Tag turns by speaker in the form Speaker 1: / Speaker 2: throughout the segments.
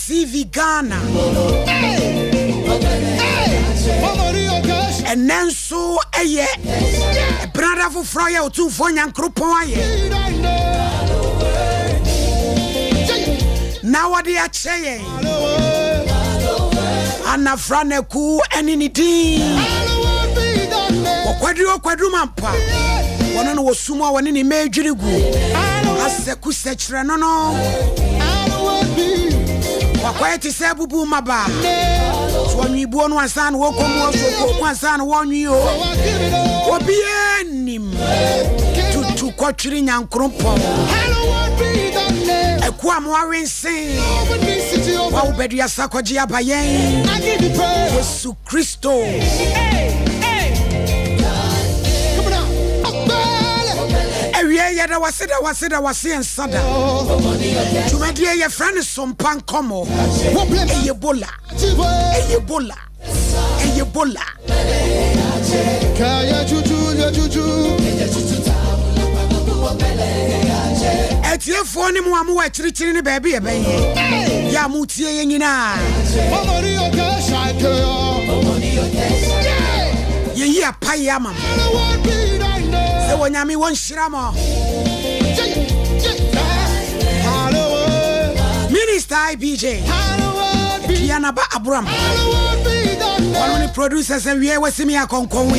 Speaker 1: TV Ghana. And then so a brother for Froya to Fonyan Krupoye. Now what they are saying, Anna Franeku and in it. Quadrumampa. One was Suma one in a major group. As a Kusechra no. Quiet is a boo maba. So when you born one son, walk one son, 1 year. What be him to quattering and crumple. A quam warring sing. Wow, Bedia Sakogia Bayen. Jesus Christo. Yeah, that was and Sada. To my dear, your friend is Sompa Nkomo. Ebola. At your phone, Muamu, I treat in the baby. Yamuti in Ye Payama. The one Yami one Shirama. Minister IBJ. Pianaba Abram. One of the producers and we was me a concowe.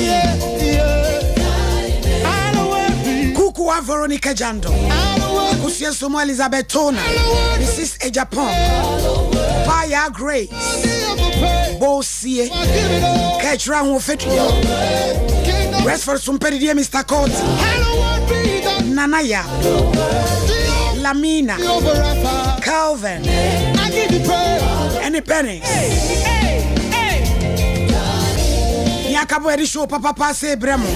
Speaker 1: Kuku Veronica Jando. Kusia Somo Elizabeth Tona. Mrs. A Japan. Paya Grace. Bosie. Catch round with it. Rest for some petty dear Mr. Court. Nanaya. Lamina. Calvin. Any penny. Yakabo show Papa say Bremo.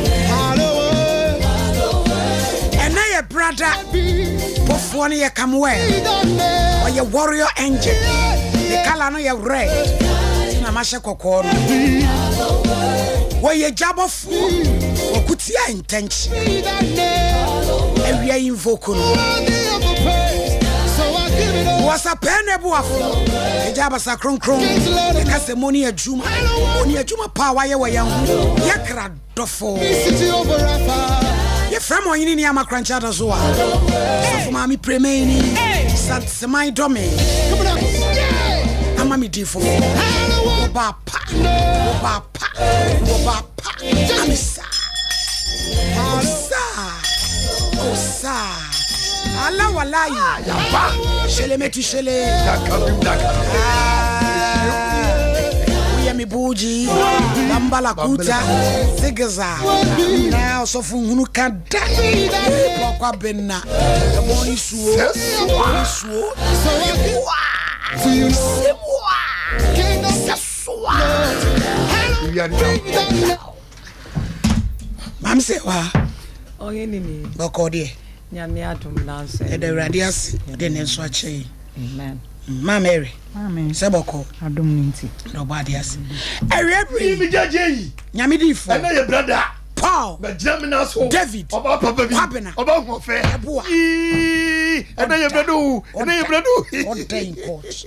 Speaker 1: And now your brother Pofoni ya Kamwe. Or your warrior angel. The color no your red. Namasha Kokoro. Where your job of or could see our intention. And we are invoking. Was a penable of the Jabasa Cron, the Casamonia Juma, Monia Juma Power, Yakra Dofo. Your friend, in Yama Cranchada Zoa, Mammy Premani, Sat Semai Domain. Amami Difo, Bapa, Amisa, Osa, Allah Walai, Shele Metu Shele, Yami Buji, Bambala Kuta, Zigaza, now so from Hunukada, Papa Benna, the morning sword, Mam say wa o yeni ni boko de nyame adom nanse e de radias de ne so ache amen ma Mary amen se boko adom nti do badias every mi jaje nyame di fo na ye brother Paul the German so David oba papa bi oba mo fe eboa na ye brother o ten court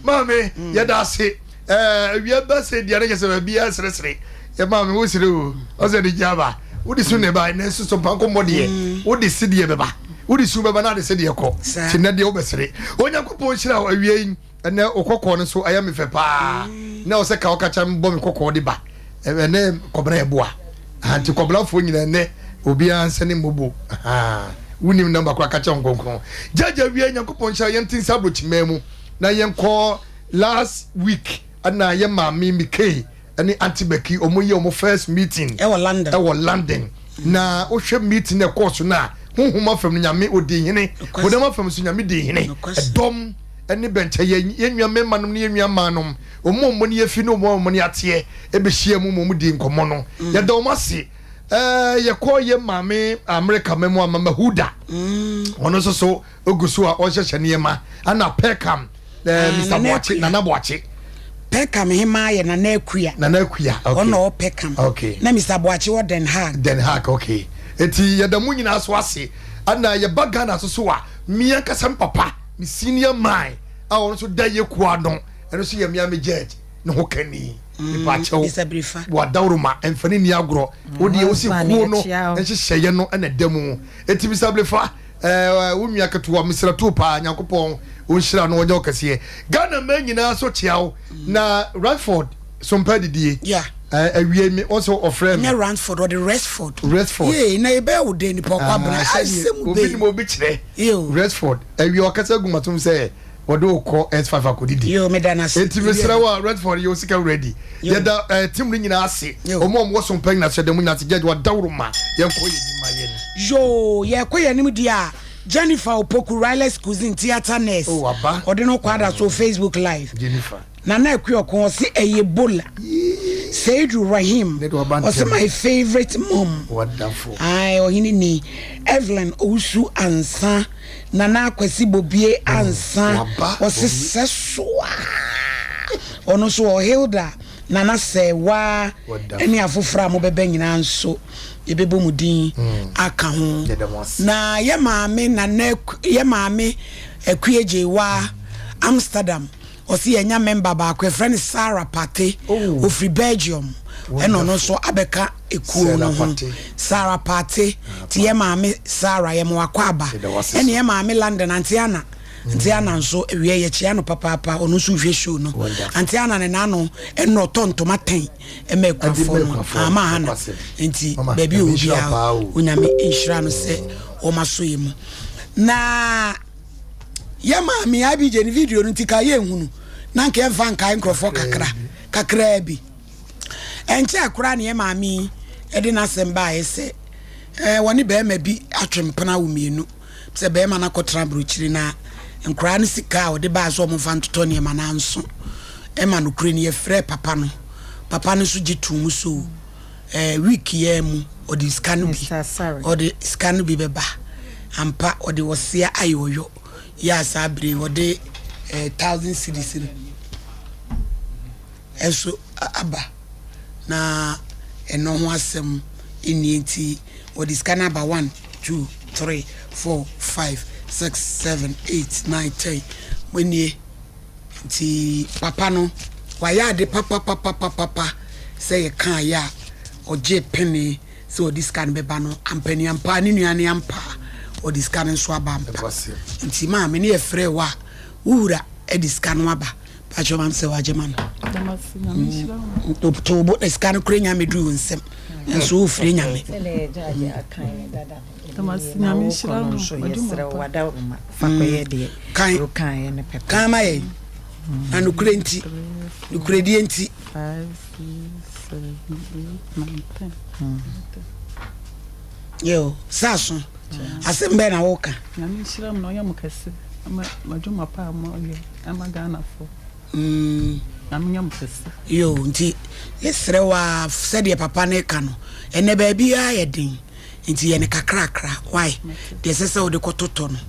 Speaker 1: mame ye da se we ba se dia na se ba bia sresre ye mame wo sire o se di jaba wo di su ne ba na su so panko modie wo di se die beba wo di su beba na de se die ko ti na de wo besere onyankopon hira awie na okokko no so aya me fe pa na o se ka okacha mbo me kokko de ba ene kobra eboa anti kobra fo nyina ne obi ansane mbobo wunim namba kwa kacha nkonkon jaja wie nyankopon hira yentin sabro chimemu na yenko last week ana ye mami mikei ani antibeki omoye omo first meeting e wo London na o hwe meeting e course na honhoma fam nyame odi hene bodama fam so nyame di hene edom ani benche ye nnuame manom ne nnua manom omo ne yefi no omo ne ate e be hia mu di nkomo no ye da omo ase ye ko ye mami America memo amama huda ono so ogusu a o hyehye ne ma ana pekam Mr. Boachi Nana Boachi Pekam hima ye Nana Akuya okay ono Pekam okay na Mr. Boachi wo Den Haag okay eti ye da mu nyina so ase ana ye bagana so a miya kasam papa mi senior man
Speaker 2: a won so da ye kuado eno so ye Miami Judge no ho kani nipa chewo wa dawruma emfani ni agro wo de wo si kuo no enhyehyeye no na demu eti bisablefa wo mia keto misra to pa Nyankopon wo nhira no wo kase Ghana man nyina so chiao na Radford Sompa didie awie me also offer me
Speaker 1: Radford or the Restford
Speaker 2: yeah
Speaker 1: na ebe wo de ni pokwa bra asem
Speaker 2: be mo bi kire Restford awie okasa gumatum say wodo ko S5 akodidi
Speaker 1: yo me dana se
Speaker 2: enti mesra wa Redford yo sika ready yeda team ni nyina ase omo wo Sompa na se dem nyina se Judge wa dawruma yenko ye nyima ye
Speaker 1: yo ye ko ye nim dia Jennifer Opoku Riley's cousin theater nurse ode no kwada so Facebook live
Speaker 2: Jennifer
Speaker 1: Nana Ekwiyokon si Ebola Seidu Rahim was my favorite mom.
Speaker 2: Wonderful.
Speaker 1: Aye, ohini ni Evelyn Ousu Ansa Nana Kwesi Bobie Ansa was seswa. Ono so Hilda Nana Sewa eni afofra mo bebe nyina nso yebebo mudin aka ho na ye maame Nana ye maame Ekwiyeje wa Amsterdam osi enya member ba ko friend Sarah Pate ofri Belgium eno no so abeka ekuo no ho Sarah Pate ti ye maame Sarah ye mo akwaba ene ye maame London Antiana nso ewie ye chia no papa ono so hwe show no Antiana ne nano eno tontoma ten ema ekwafo no ama hana enti baby obi a onyame inshira no se o maso yemu na ye maami abije ni video no tika ye hunu na nke emfa nka nkrofo kakra bi enche akura ne ye maami e de na semba ese woni be ma bi atwempena wo mienu se be ma na kotra brochiri na nkura ne sika o de ba so mo fa ntoto ne ma na nso e ma no kure ne ye frɛ papa no so gitum so week ye mu o di scan bi beba ampa o de wosia ayoyo ya sabre wode 1000 cedis eso aba na eno ho asem enienti wode scanner ba 1 2 3 4 5 6 7 8 9 10 wenie ti papa no wa ya de papa say ye kan ya oje penny so this can be ba no ampani ampa ni nuane ampa o discan nso aba mpa nti ma me ne efre wa wura e discan wa ba pa cho mam se wa jema no to bo discan kure nya me du nsem nso ofre nya me kama ye anu kure nti nu kure die nti 5 6 7 8 9 10 yo saso asembe na woka
Speaker 3: na mishiram no yamukase ama majuma pa mo ye ama Ghana fo na nyamukase
Speaker 1: yo nti yesre wa sede papa ne ka no ene ba bia ye din nti ye ne kakrakra why de sese wo de kototo no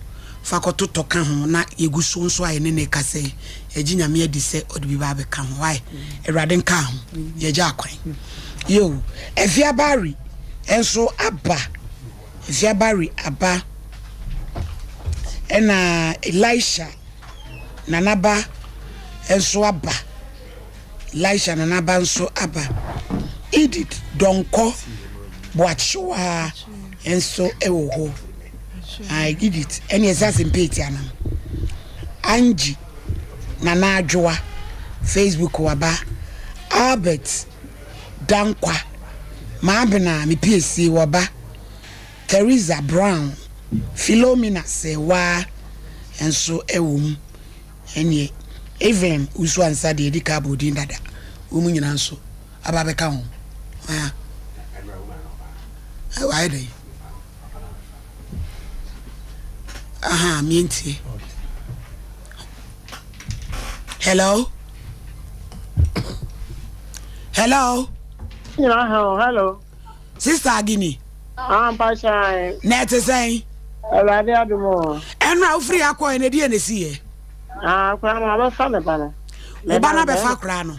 Speaker 1: fa kototo ka ho na yeguso nso aye ne kase eginya me adi se odi bi ba be ka ho why erade nka ho ye ja akwan yo efiabari enso aba Jabari aba ena Elisha nanaba enso aba Elisha nanaba enso aba Edith Donko Boachwa enso ewoho I did it any assassin page anam Angie Nana Adwoa Facebook waba Albert Dankwa Mabena mi PSC waba Teresa Brown Philomena Sewa enso ewum enye even usu ansa de edika bodin dada umu nyina nso ababeka ho why dey aha mienti hello
Speaker 4: hello
Speaker 1: sister Agini
Speaker 4: Pasha.
Speaker 1: Net say.
Speaker 4: Already adumo.
Speaker 1: Enra free akọ ene die ne sie.
Speaker 4: Kwa ma ba fa me bana.
Speaker 1: Me bana be fa kra no.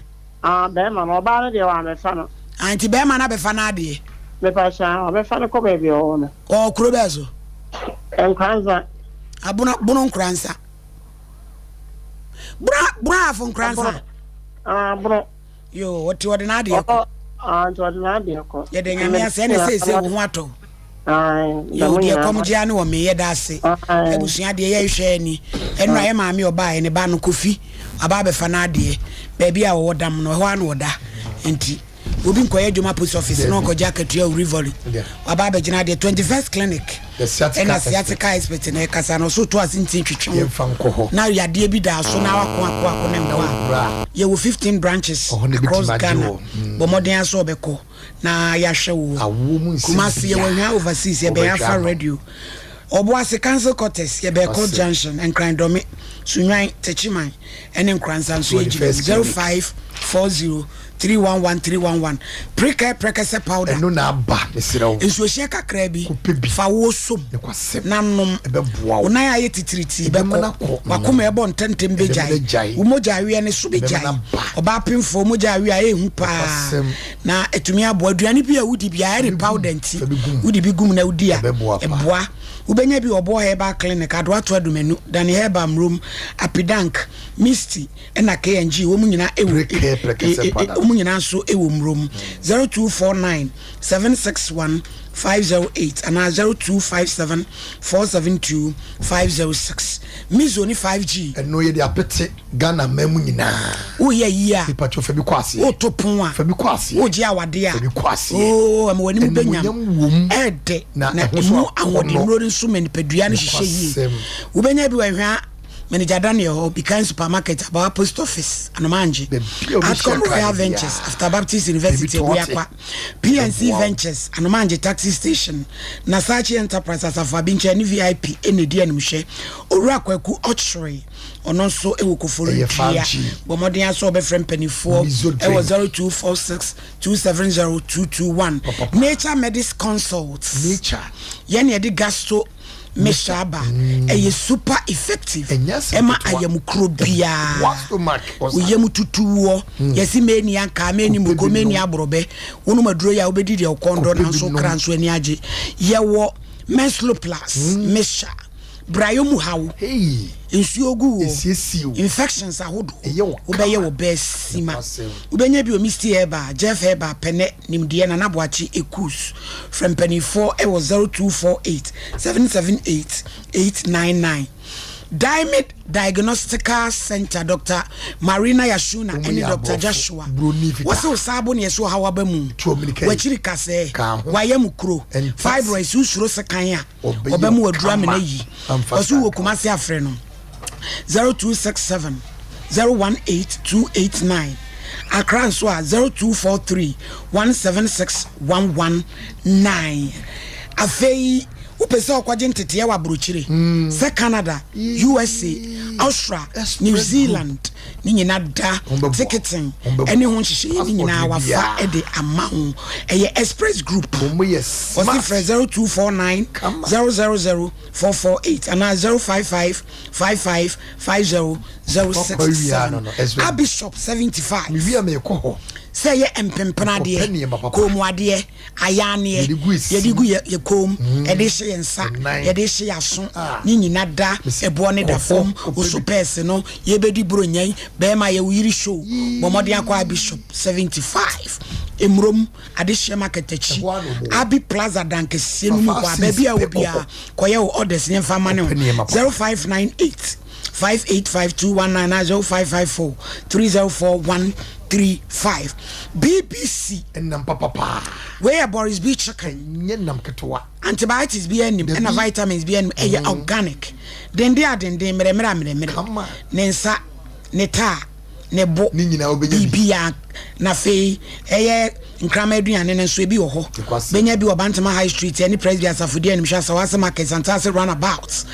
Speaker 4: Be ma no ba no de wa me fa no.
Speaker 1: Anti be ma na be fa na de.
Speaker 4: Me pasha, be fa no ko be bi o no.
Speaker 1: O kuro be so.
Speaker 4: Enkranza.
Speaker 1: Abuna bono nkransa. bra from Cransa.
Speaker 4: Bro.
Speaker 1: Yo, what you order to
Speaker 4: ko.
Speaker 1: Ye de nyame say wo ho ato. Yo de komdia ne wo me ye da ase. Ebusua de ye hwe ni. Enu aye maame oba ne ba no kofi. Aba be fa na de. Ba bia wo dam no ho an wo da. Enti obi nkoye adwuma post office no ko jakatua Rivory. Aba be gina de 21st clinic. The sciatica expert na kasa no so to asintin twetwe. Now ya de bi da so na akwa ne mwa. Ye wo 15 branches across Ghana. Bo modern so obeko na ya hwe wo. Kumasi ye wo overseas ye be afa radio. Oboase cancel cortes ye be called junction and Krandome Sunyan Techiman and in Kransan so 0540 311 prekese powder
Speaker 2: no na ba mesirawo
Speaker 1: enso hia kakra bi fa wo som nanom una ya yetitiriti be ko wakoma ebo ntentem bejai wo moja awie ne so bejai oba pemfo moja awie aye hu pa na etumi abo aduane bi a wudi bi aye powder nti wudi bi gum na wudi a eboa ubenya bi obo herbal clinic ado ato adumenu dan herbal room apidank misty na KNG wo munyina ewo munyina so ewo mrom 0249 761 508 and 0257 472 506 Mizoni 5G
Speaker 2: and no ye de apete Ghana memu nyina
Speaker 1: wo ye yi a
Speaker 2: pacho fa bi kwase
Speaker 1: wo topon a
Speaker 2: fa bi kwase
Speaker 1: wo je awade a
Speaker 2: fa bi kwase
Speaker 1: oh am wani benyam ede na emu awode nro nso manipadua ne hihye yi wo benya bi wa hwa Manager Daniel began supermarket about post office and manje at Royal Ventures after Baptist University Wiakwa PNC Ventures and manje taxi station Nasachi Enterprises of Abinche ni VIP ene dia nimhwe owura kwaku ochre ono so ewoko follow dia bo modern aso be friend penifo e was 0246 270 221 Nature Medis Consults
Speaker 2: nature
Speaker 1: yene e de gastro Meshaba eye super effective ema ayamukrobia uyemu tutuwo yesi meni anka meni mugomeni abrobe wonu maduro ya obedi de okondo na so kranso ani age yewo Meslo Plus Mesha Brayomu hawo nsuogu infections ahodo obeye wo besima ubenya bi o Misty Eba Jeff Eba pene nimdie na naboachi ekus from penny 4 e was 0248 778 899 Diamond Diagnostical Center Dr. Marina Yashuna and Dr. Joshua. What's so sabo ni yeso hawaba mu. Wachiri kase. Wayemu kro. Fibroids usuro sekanya. Obemu odura me na yi. Osu wo kumase afre no. 0267 018289. Accra so 0243 176119. Afei upese okwaje ntete wa brochire se Canada USA Australia New Zealand ni nyina da ticketing ene ho hihye ni nyina wafa e de amahu eye express group osi for 0249 000 448 and 055 55 5006 Abishop 75
Speaker 2: mi via me ko
Speaker 1: say empempena de komu ade ayane yedigu ye kom edihye yensa yedihye yaso ni nyina da ebo ne da fom oso pese no yebedi bronyan be ma ye wiri show bomode akwa Bishop 75 emrom adihye marketachi Abi Plaza dankesie no mu kwa baby a obia koye orders ne mfa ne 0598 5852190 554 304135 BBC
Speaker 2: enam papa
Speaker 1: where Boris B chicken
Speaker 2: nyenam ketwa
Speaker 1: antibiotics be enim and vitamins be enim e organic den mere nensa neta nebo
Speaker 2: ni nyina obenya
Speaker 1: bibia na fei eye nkrama aduane ne nso ebi wo ho benya bi Obantama High Street any Presbyterian Safodi anim hwa Sawase Market Santase Runabout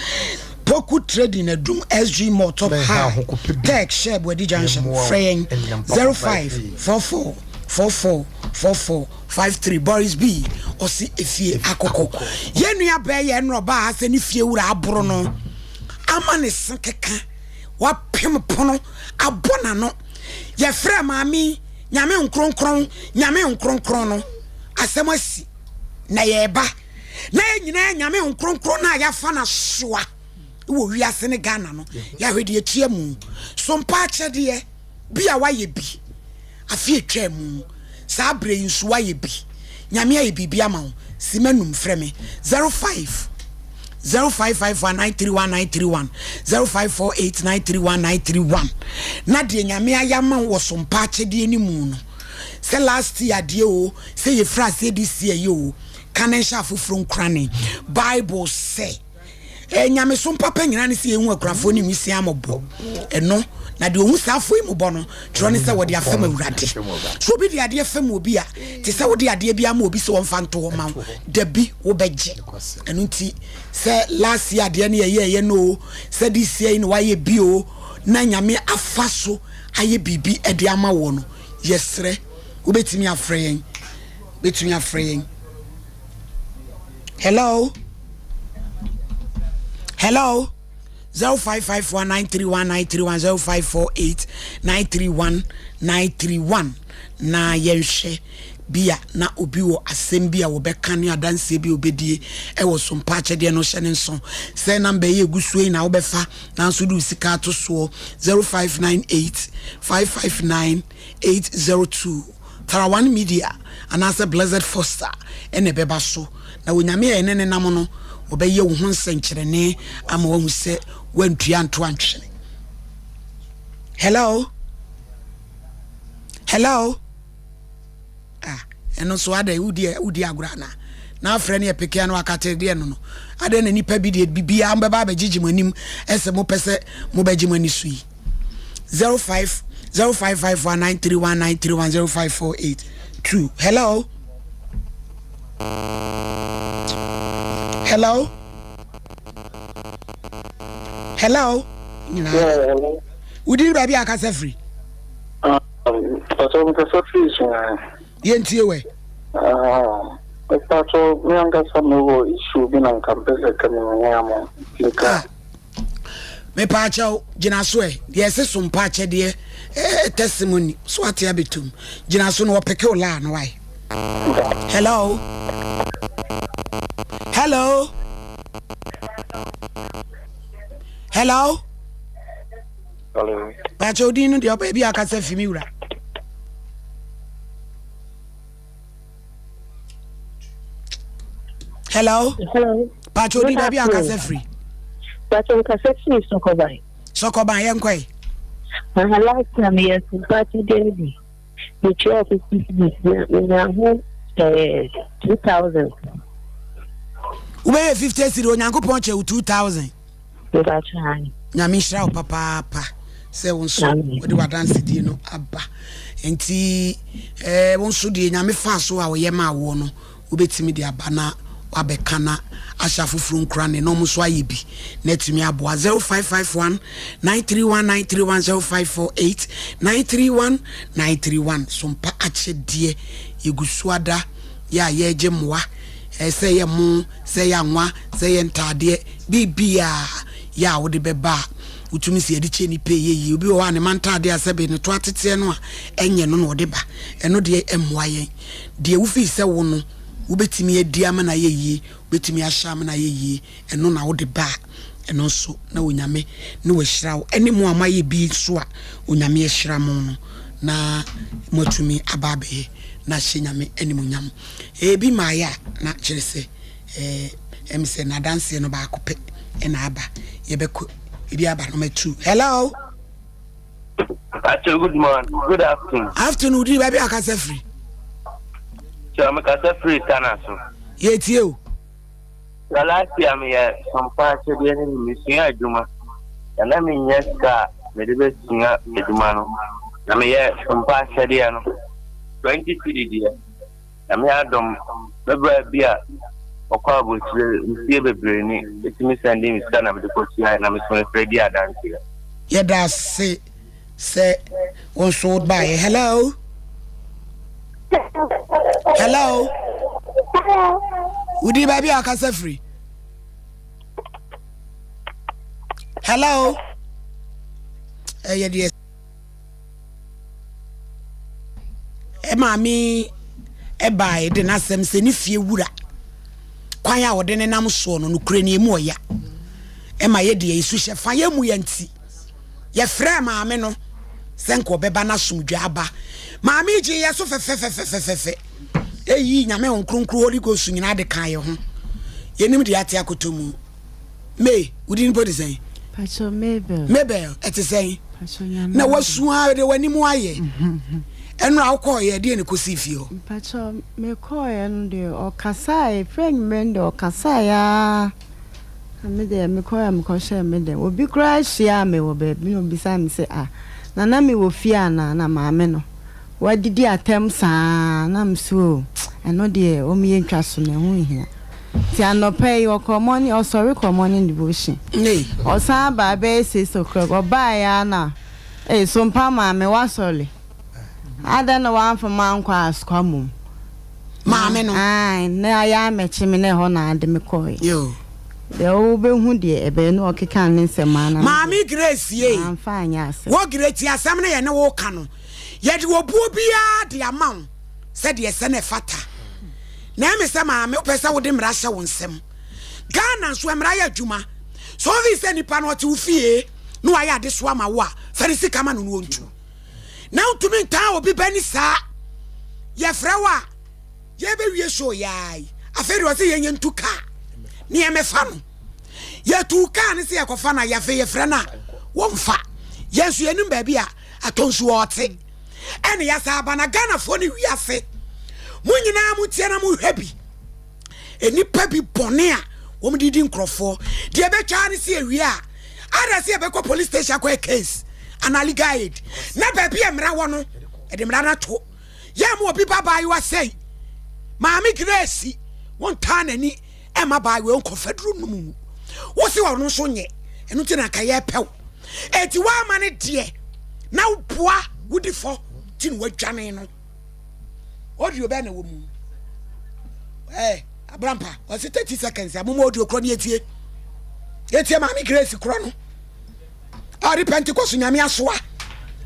Speaker 1: Poku trading a doom SG more top high tech share Bwedi Junction fraying 0544444453 Boris B osi efie akoko yenu ya be ye nroba ase ni fie wura aboro no ama ne senkeka wa pem pono abona no ye fra maami nyame nkronkron no asemasi na ye ba na nyina nyame nkronkron na ya fa na soa wo wiase ne Ghana no ya hwede etua mu so mpa chede bia waye bi afi etwa mu sa abre nsu waye bi nyame aye bibia ma wo simanum freme 05 0551931931 0548931931 na de nyame ayama wo so mpa chede ni mu no se last year de o se ye fra se this year yo kanen sha fufuru nkrane Bible say nyame so papa nyina ne se ehu akrafo ni misi amobo eno na de ohu safo imu bo no tro ne se wo de afem awurade so bi de ade afem obi a te se wo de ade bi ama obi se won fa nto ma da bi wo beje eno nti se last year de ne ye no se this year ni waye bi o na nyame afaso aye bibi e de ama wo no yesre wo betimi afreyen hello 0551931931 0548931931 na yenhwe bia na obi wo asem bia wo beka ne adanse bia obedie e wo so mpa chede no hye ne nso se number ye gusuo na wo befa na nso du sika to so 0598559802 Tarawan Media anase Blessed Foster ene beba so na wonyame ene ne nam no obeye wo ho nsenkyerene ama wo hu se wantua nto antwene hello eno so ada udi agura na afre ne epeke no akate de no ada na nipa bi de bibia ambeba abegigimanim ese mo pese mo begimani sui 0555193193105482 hello
Speaker 4: Hello.
Speaker 1: Udi baby akasa free
Speaker 4: So because of this
Speaker 1: yentie we
Speaker 4: so me anga some issue bi na campus kamanyamo
Speaker 1: me pa chao gina so e de se so mpa che de testimony so atia betum gina so no opeke ola na why hello pa chao dinu de oba bi akasa fimi wura hello pa chao di baby akasa free
Speaker 5: but on cassette
Speaker 1: Sokoban yenkoi
Speaker 5: last time yes party day the church is na home 2000
Speaker 1: ube 50 cedi onyankopon che 2000
Speaker 5: that's right
Speaker 1: nyame hira papa se wonso odi wadanse di no aba enti wonso di nyame fa so a wo yema wo no ubetimi di aba na wabekana asha fufuru nkrane no muso ayebi netumi aboa 0551931931 0548931931 sompa achedie yegusuada ya yeje moa se ye mu se ya nwa se ye ntade bibia ya wode beba utumi se edi che ni pe ye obi wo ane mantade asebe ne to atete no a enye no no wode ba eno de emoa yen de wufi se wo no ubetimi edi ama na yeyi ubetimi ahya na yeyi eno na wode ba eno so na onyame ne wahira wo ene mu ama ye bi so a onyame yahira mo no na motumi ababe na hyenyame ene munyam bi maya na kyerese emse na dance no ba kope ena aba yebeko ebi aba no metu hello
Speaker 6: good morning, good afternoon
Speaker 1: di baby akasa free
Speaker 6: so I'm a free tanaso.
Speaker 1: Yetie o.
Speaker 6: The last year me some part of the mission aduma. And I mean yes ka me de be singa aduma no. Na me some part of the no. 20 cedi dia. Na me adom bebra bia okwa bochire nsie bebre ni etimi sending mi scan na me de kosia na me so fredi adanse.
Speaker 1: Yeah that say on sold by hello. Udi baby akasa free. Hello. Yes. Mami buy de na sem se ni fie wura. Kwan ya wode ne nam so no nukure ni mu oya. ema ye de isu hye fa ye mu ye nti ye frɛ maame no senko beba na sumdwa aba maame ji ye so fefefefefefe eyi nyame onkronkro Holy Ghost nyina de kan ye ho ye nim de ate akotomu me wudi npo de sen
Speaker 7: Pacho
Speaker 1: Mabel ete sen na wasua de wani mu aye enu akọ ye de ne kosi fie
Speaker 7: Pacho me call en de o kasai friend men de o kasai ya me de me call am ko share me de obi kra hia me wo be bi no bisa me say na me wo fie na maame no wadidi atem saa na mso eno de o me ntwa so na hu hia ti anope o common o sorry common devotion
Speaker 1: nee
Speaker 7: o sa ba be say so kro go ba ya na Sompa maame wa sorry ada na wan for man kwa askwamum
Speaker 1: maame no
Speaker 7: na ya mechi me na ho na ade me koy
Speaker 1: yo
Speaker 7: de o be hu de ebe no okeka ne nsema na
Speaker 1: maame Grace ye
Speaker 7: amfa anya ase
Speaker 1: wo Grace asam na ye ne wo ka no ye de obuo bia de amaw se de se ne fata na me se maame opesa wo de mra hye wo nsem Ghana so mra ya adwuma so vi se nipa no te wo fie no aya de so ama wo a farisi kama no no ntu na utumi nta obi bani sa ye frewa ye be wie so yai aferi o se ye ntu ka ne ye mefa no ye tu ka ne se ye kofa na ye fe ye fre na wo mfa yesu yenim ba bia atonsu ote ene ya sa aba na Ghana fo ne wiase munyina mu tie na mu hwabi enipa bi bone a wo mdidi nkrofo de be twa ne se ewie a ada se be ko police station ko case anali guide na ba bia mra wo no e de mra na to ya mu obi baba yi wa sei maami Grace won ta nani e ma ba we onko fedru no mu wo se wo no so nye enu ti na ka ye pew eti wa ma ne de na boa wudi fo ti no wadwane no audio be na wo mu abrampa o se 30 seconds amomo audio kro ne etie maami Grace kro no ari Pentecost nyame asoa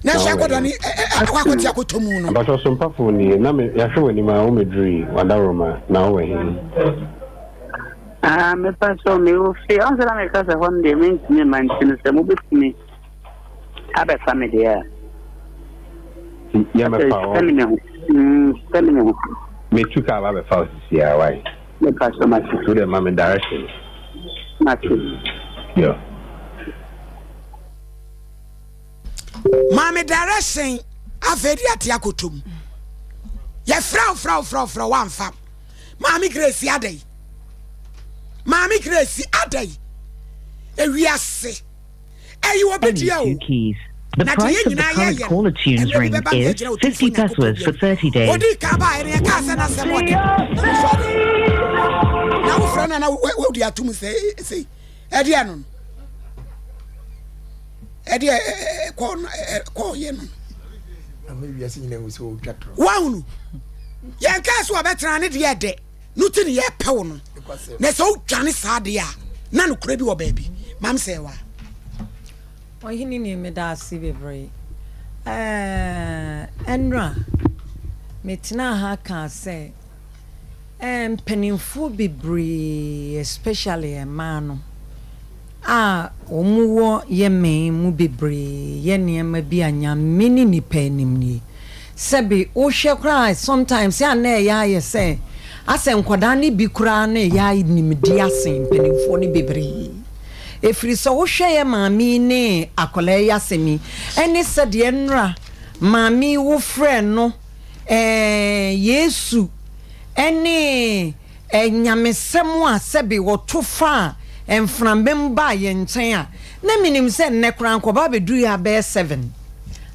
Speaker 1: na sha godo ni akwakoti akotomu no
Speaker 8: but Sompa for ni na me ya hwe ni ma o medri wadaroma na o he
Speaker 5: me paso me o fi on sera me casa honde me manchino se mo bitimi abe family ya
Speaker 8: me pa o me tuka ba be fa sia why
Speaker 5: me paso ma
Speaker 8: to the mama direction yeah
Speaker 1: Mama direction afedi ati akotom ye fra wan fam Mami Grace adai ewiase eyi obedi o
Speaker 9: The price of the current caller tunes ring is 50 pesos for 30 days.
Speaker 1: Odi ka ba ene ka se na se mode na wo fra na wo di atum sei edi anon edi ko ye no
Speaker 2: maybe asi nyina wo so twatro
Speaker 1: wanu ye ka so obetra ne de de nuti ne ye pew no na so dwane sa de a na no kura bi wo ba bi mam se wa
Speaker 10: ohini ni me da asi bebre enra metina ha ka se peninfo bebre especially a man omuwo yeme mu bebre ye niam bi anya mini ni panim ni sebi o hwe kra sometimes ya na ya ye se ase nkoda ni bi kra na ya nimdi asen penifo ni bebre efiri so wo hwe ye maami ne akola ya semi eni se de nra maami wo frɛ no Yesu eni nyamesem a sebi wo tofa enframbem ba ye nchen a na minim se ne kra nkoba bedu ya be 7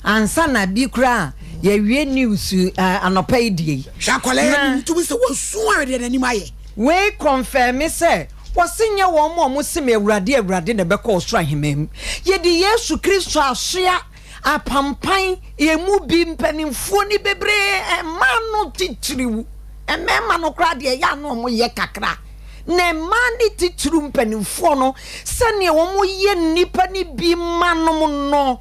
Speaker 10: ansa na bi kra ye wie news anopa idie
Speaker 1: shakola ya ntumi se wo suwa de nani maye
Speaker 10: we confirm se wasinye wo mo sim awurade na beka osra hemem ye di Yesu Kristo asoa apampan ye mu bi mpanimfo ni bebre manu titiriwu emema no kra de ya no mo ye kakra na mani titiru mpanimfo no sane wo mo ye nipa ni bi manom no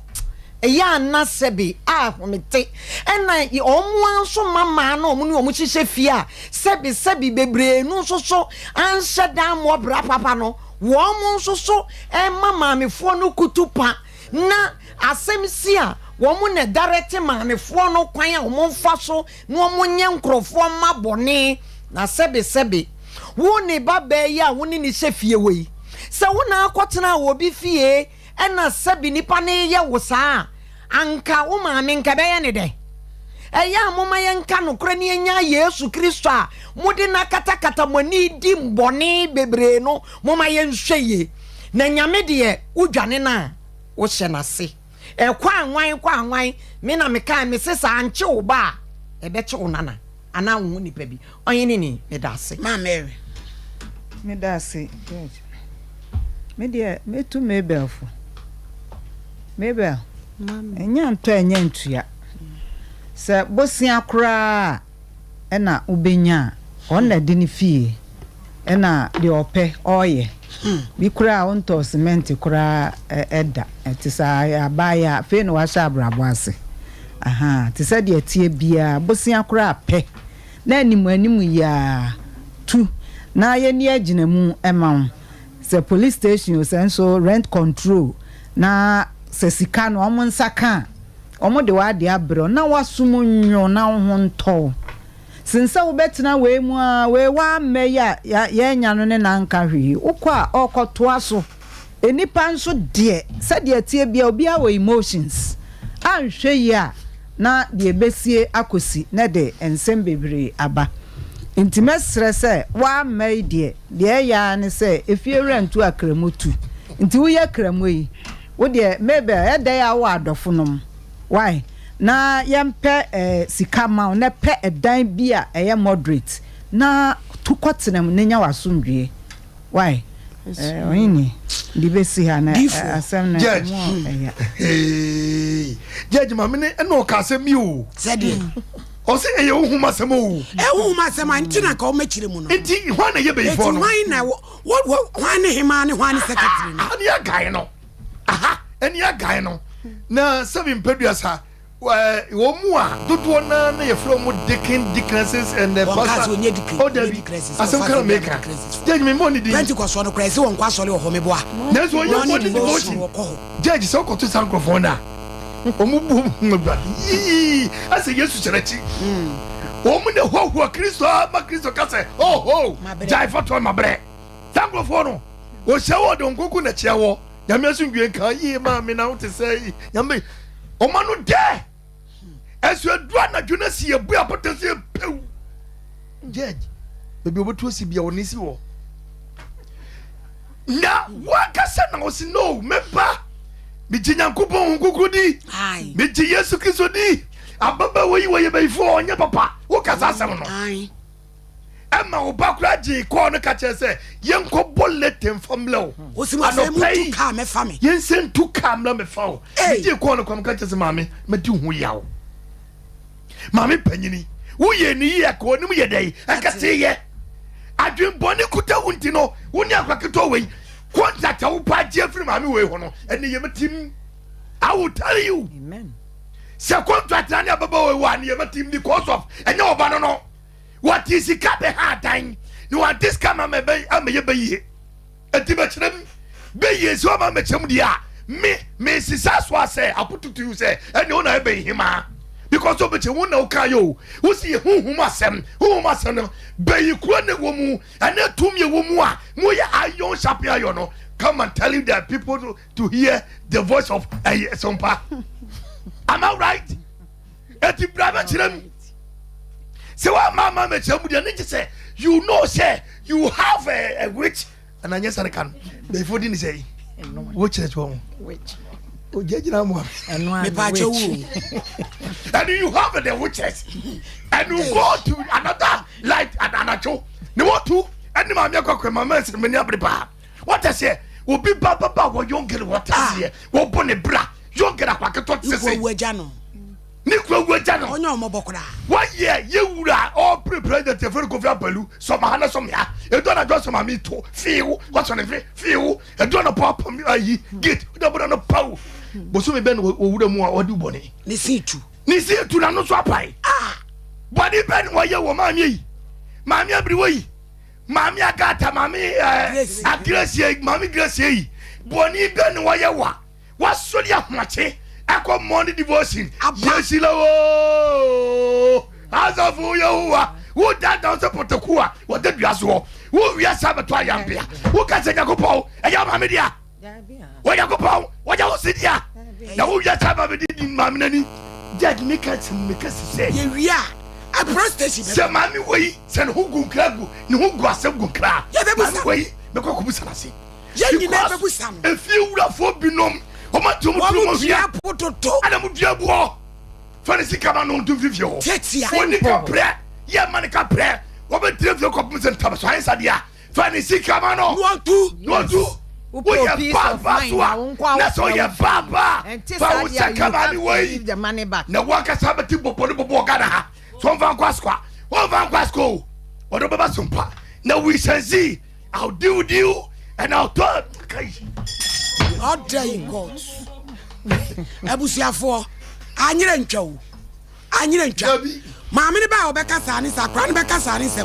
Speaker 10: ya na sebi homete ena omu anso mama na omu ni omu hihye fie a sebi bebre nu so anhye dan mo bra papa no wɔn nso so ɛma maamefoɔ no kutupa na asɛm si a wɔn na direct maamefoɔ no kwan a wɔn mfa so na wɔn nyɛ nkurɔfoɔ ma bɔne na sɛbesɛbe wo ne ba bɛyi a wo ne ne hyɛ fie wɔ yi sɛ wo na akɔtena wɔ bi fie ɛna sɛbi nipa ne yɛ wo saa anka wo maame nka bɛyɛ ne dɛ ɛyɛ a moma yɛnka nokora ne yɛnya Yesu Kristo a mode na katakata mɔni di mbɔne bebree no moma yɛnhwɛ ye na nyame deɛ wodwane no a wohyɛ n'ase kɔ anwan me na meka me se saa nkye wo ba a ɛbɛkye wo nana ana wo nipa bi ɔyɛ ne ni meda ase
Speaker 1: ma Mary
Speaker 11: meda ase me deɛ metu Mabel ɛnya ntɔ ɛnya ntua sɛ bosia koraa ɛna wobɛnya ɔna de ne fie ɛna deɛ ɔpɛ ɔyɛ bi koraa ɔntɔ cement koraa ɛda ɛte saa abaya afei na wahyɛ abrabɔ ase te sɛ deɛ tie bia bosia koraa pɛ na animu ya tu na yɛni agyina mu ɛma wo sɛ police station sɛ nso rent control na sɛ sika no ɔmo nsaka ɔmo de wade abrɛ na wasom nyo na ho ntɔ sinsa wobɛtena we mu a we wa mɛya yɛnya no ne nanka hwee ukɔ a ɔkɔtoa so enipa nso de sɛ de tie bia obi a wɔ emotions anhwɛ yi a na de besie akosi na de ensem bebree aba intimesrɛ sɛ wa mɛi de ya ne sɛ efie rentu akramotu nti wo yɛ kramo yi wo de maybe ɛda ya wo adɔfo nom why na yɛmpɛ sika ma na pɛ ɛdan bi a ɛyɛ moderate na to kɔtenam ne nya wasomdwe why oyini di besi ha na asɛm na
Speaker 2: judge ma me ne no ka asɛm mi o
Speaker 1: sɛde
Speaker 2: o se eye wo huma asɛm o
Speaker 1: huma asɛm anti na ka o mɛkyire mu no
Speaker 2: nti hwan na ye bɛyifo no
Speaker 1: hwan na hwan ne hema ne hwan ne secretary no
Speaker 2: ani agae no ani agae no na 7 peduasa wo mu a dodo na na ye flow mu deaconesses and the pastor o deaconesses asem kan maker judge me money di
Speaker 1: Pentecost no crazy won kwa sole wo ho me boa
Speaker 2: na so ye money devotion judge so ko to sankrofo na o mu bu ngba yi ase Yesu cherachi o mu ne ho Kristo ma Kristo ka se jai foto ma bre sankrofo no o hyewo de nkoku na kyewo nyame asundwe kan yi ma me na wo te sei nyame o ma no de esu adua na dwuna si ebu apotese pew judge bebi obetu osi bia woni si wo na wakasa na osi no meba mi jinyankopon nkukudi mi ji Yesu Kristo di ababa woyi woye beifo onye papa wo kasa asem no ama obakura ji ko no ka chese yenko boletem famlo
Speaker 1: osi ma se mu ka me fami
Speaker 2: yensen tu kamla me fawo ji ko no ka chese mame madi hu yawo mame panyini wo ye ni ye ko ni mu ye dai akate ye adwen boni kuta wunti no wo ni akwaketo wei contract wo pa je free mame wei ho no ene ye metim I will tell you amen se contract na ababa wei wa ne ye metim because of enye oba no what is the cap ha dan no want this come am ye bayi enti be kire bayi so ma me chem dia me sisa so ase apututu you say ene ona e bayi hima because of it won na ukayo wo si huhum asem no bayi kro ne wo mu ene tum ye wo mu a mo ye ayon sharp ayon no come and tell you that people to hear the voice of Sompa. Am I right? Eti braba chirem. Se wa mama me chemu dia nti say you know say you have a witch and anya san kan. Before din say which is one witch. O jejina mo.
Speaker 1: Me pa chewu.
Speaker 2: And you have the witches. And you go to another light and anacho. Ne what to? And ma me akwa mama se me ni abripa. What I say? Will be baba wo yongere what I say. Wo bone bra. Yongere akwaketo te say.
Speaker 1: Wo waja no.
Speaker 2: Nikwa waja no.
Speaker 1: Onye omobokura.
Speaker 2: What year ye wura all president the very Kofi Abalu so mahana so mea. E do na just ma me to feel what's on the feel e do na pop ayi gate do na pow. Boso me ben wo wura mu a odi bone.
Speaker 1: Ni situ
Speaker 2: na no so apai. Body ben wo ye wo ma me yi. Ma me abri wo yi. Mami Agata, Mami Gracie, Mami Gracie, Boni Ben Wayawa, was Sonia Mache, Echo Monday devotion, Yesila, as of who that down the Potokua, what the Biaswo, who we are Sabato Yambia, who can say Yakopo, and Yamamedia, what Yakopo, what you sit here, now who just have a did in Mamani, Jack Nickers and Nickers say, we are. A prostate, some mammy way, send who go crab, no who go some go crab. Yeah, that was the way, the Cocusanasi. You never was some. A few rough for Binom, or my two Pototo, and a Mudia. Fancy come on to Vivio. Tetsia, when they come prayer, yeah, Manica prayer, what about the couples and Thomas Sadia? Fancy come on, no two. We have Papa, that's all your Papa, and Tissa come anyway. The money back. No one can have a tip of Bogana. One Van Quasco, or about Sompa. Now we shall see. I'll do with you and I'll talk. How dare you, God? Abusia for Anyancho. Mammy Bao Becca Sanis, a crown Becca Sanis.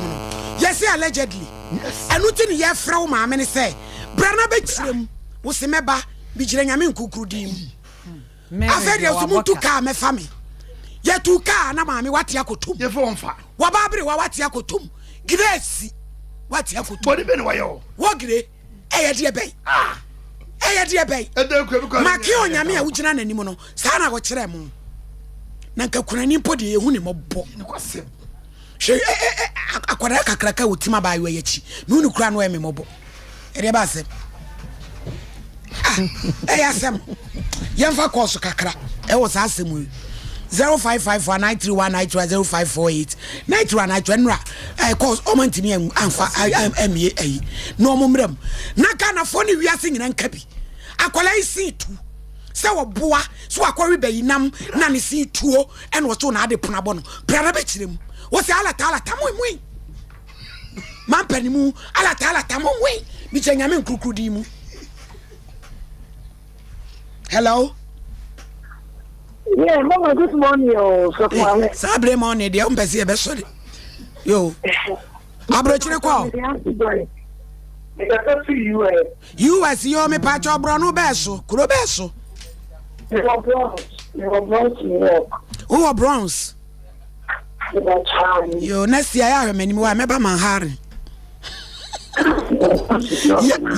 Speaker 2: Yes, allegedly. Yes. And nothing yet from Mammy say. Brana Betchim was a meba, Bijamin Kukudim. I said, you have to come, my family. Ya tuka na mami wati yakotum ye fo mfa wa babere wa wati yakotum grace wati yakotum body be no wayo wo gire eye de be eye de be maki onyame a wugina nanim no sa na wo kire mu na nka kunani mpo de ehu ne mobbo ne kwasem hwe akwara kakraka wotima ba yo yachi nunu kura no eme mobbo ere ba asem asem yemfa koso kakra e wo sa asem 0554931920 0548 9192 cause omantimi amfa amie no momram na kana foni wiase nyina nka bi akwala isi tu se wo boa so akwari bayinam na ne si tuo ene wo so na ade ponabo no prara be kirem wo se ala tamwe man panimu ala tamwe bi chenyame nkurukudi mu. Hello.
Speaker 12: Yeah, Mama, good morning.
Speaker 1: Sabre morning, dear. Umpesi ebe sorry. Yo. Abrochire kwa. US yo me pacho bro no beso. Kuro beso. Oh, Bronx. Yo, next year I remember me wa meba manhari.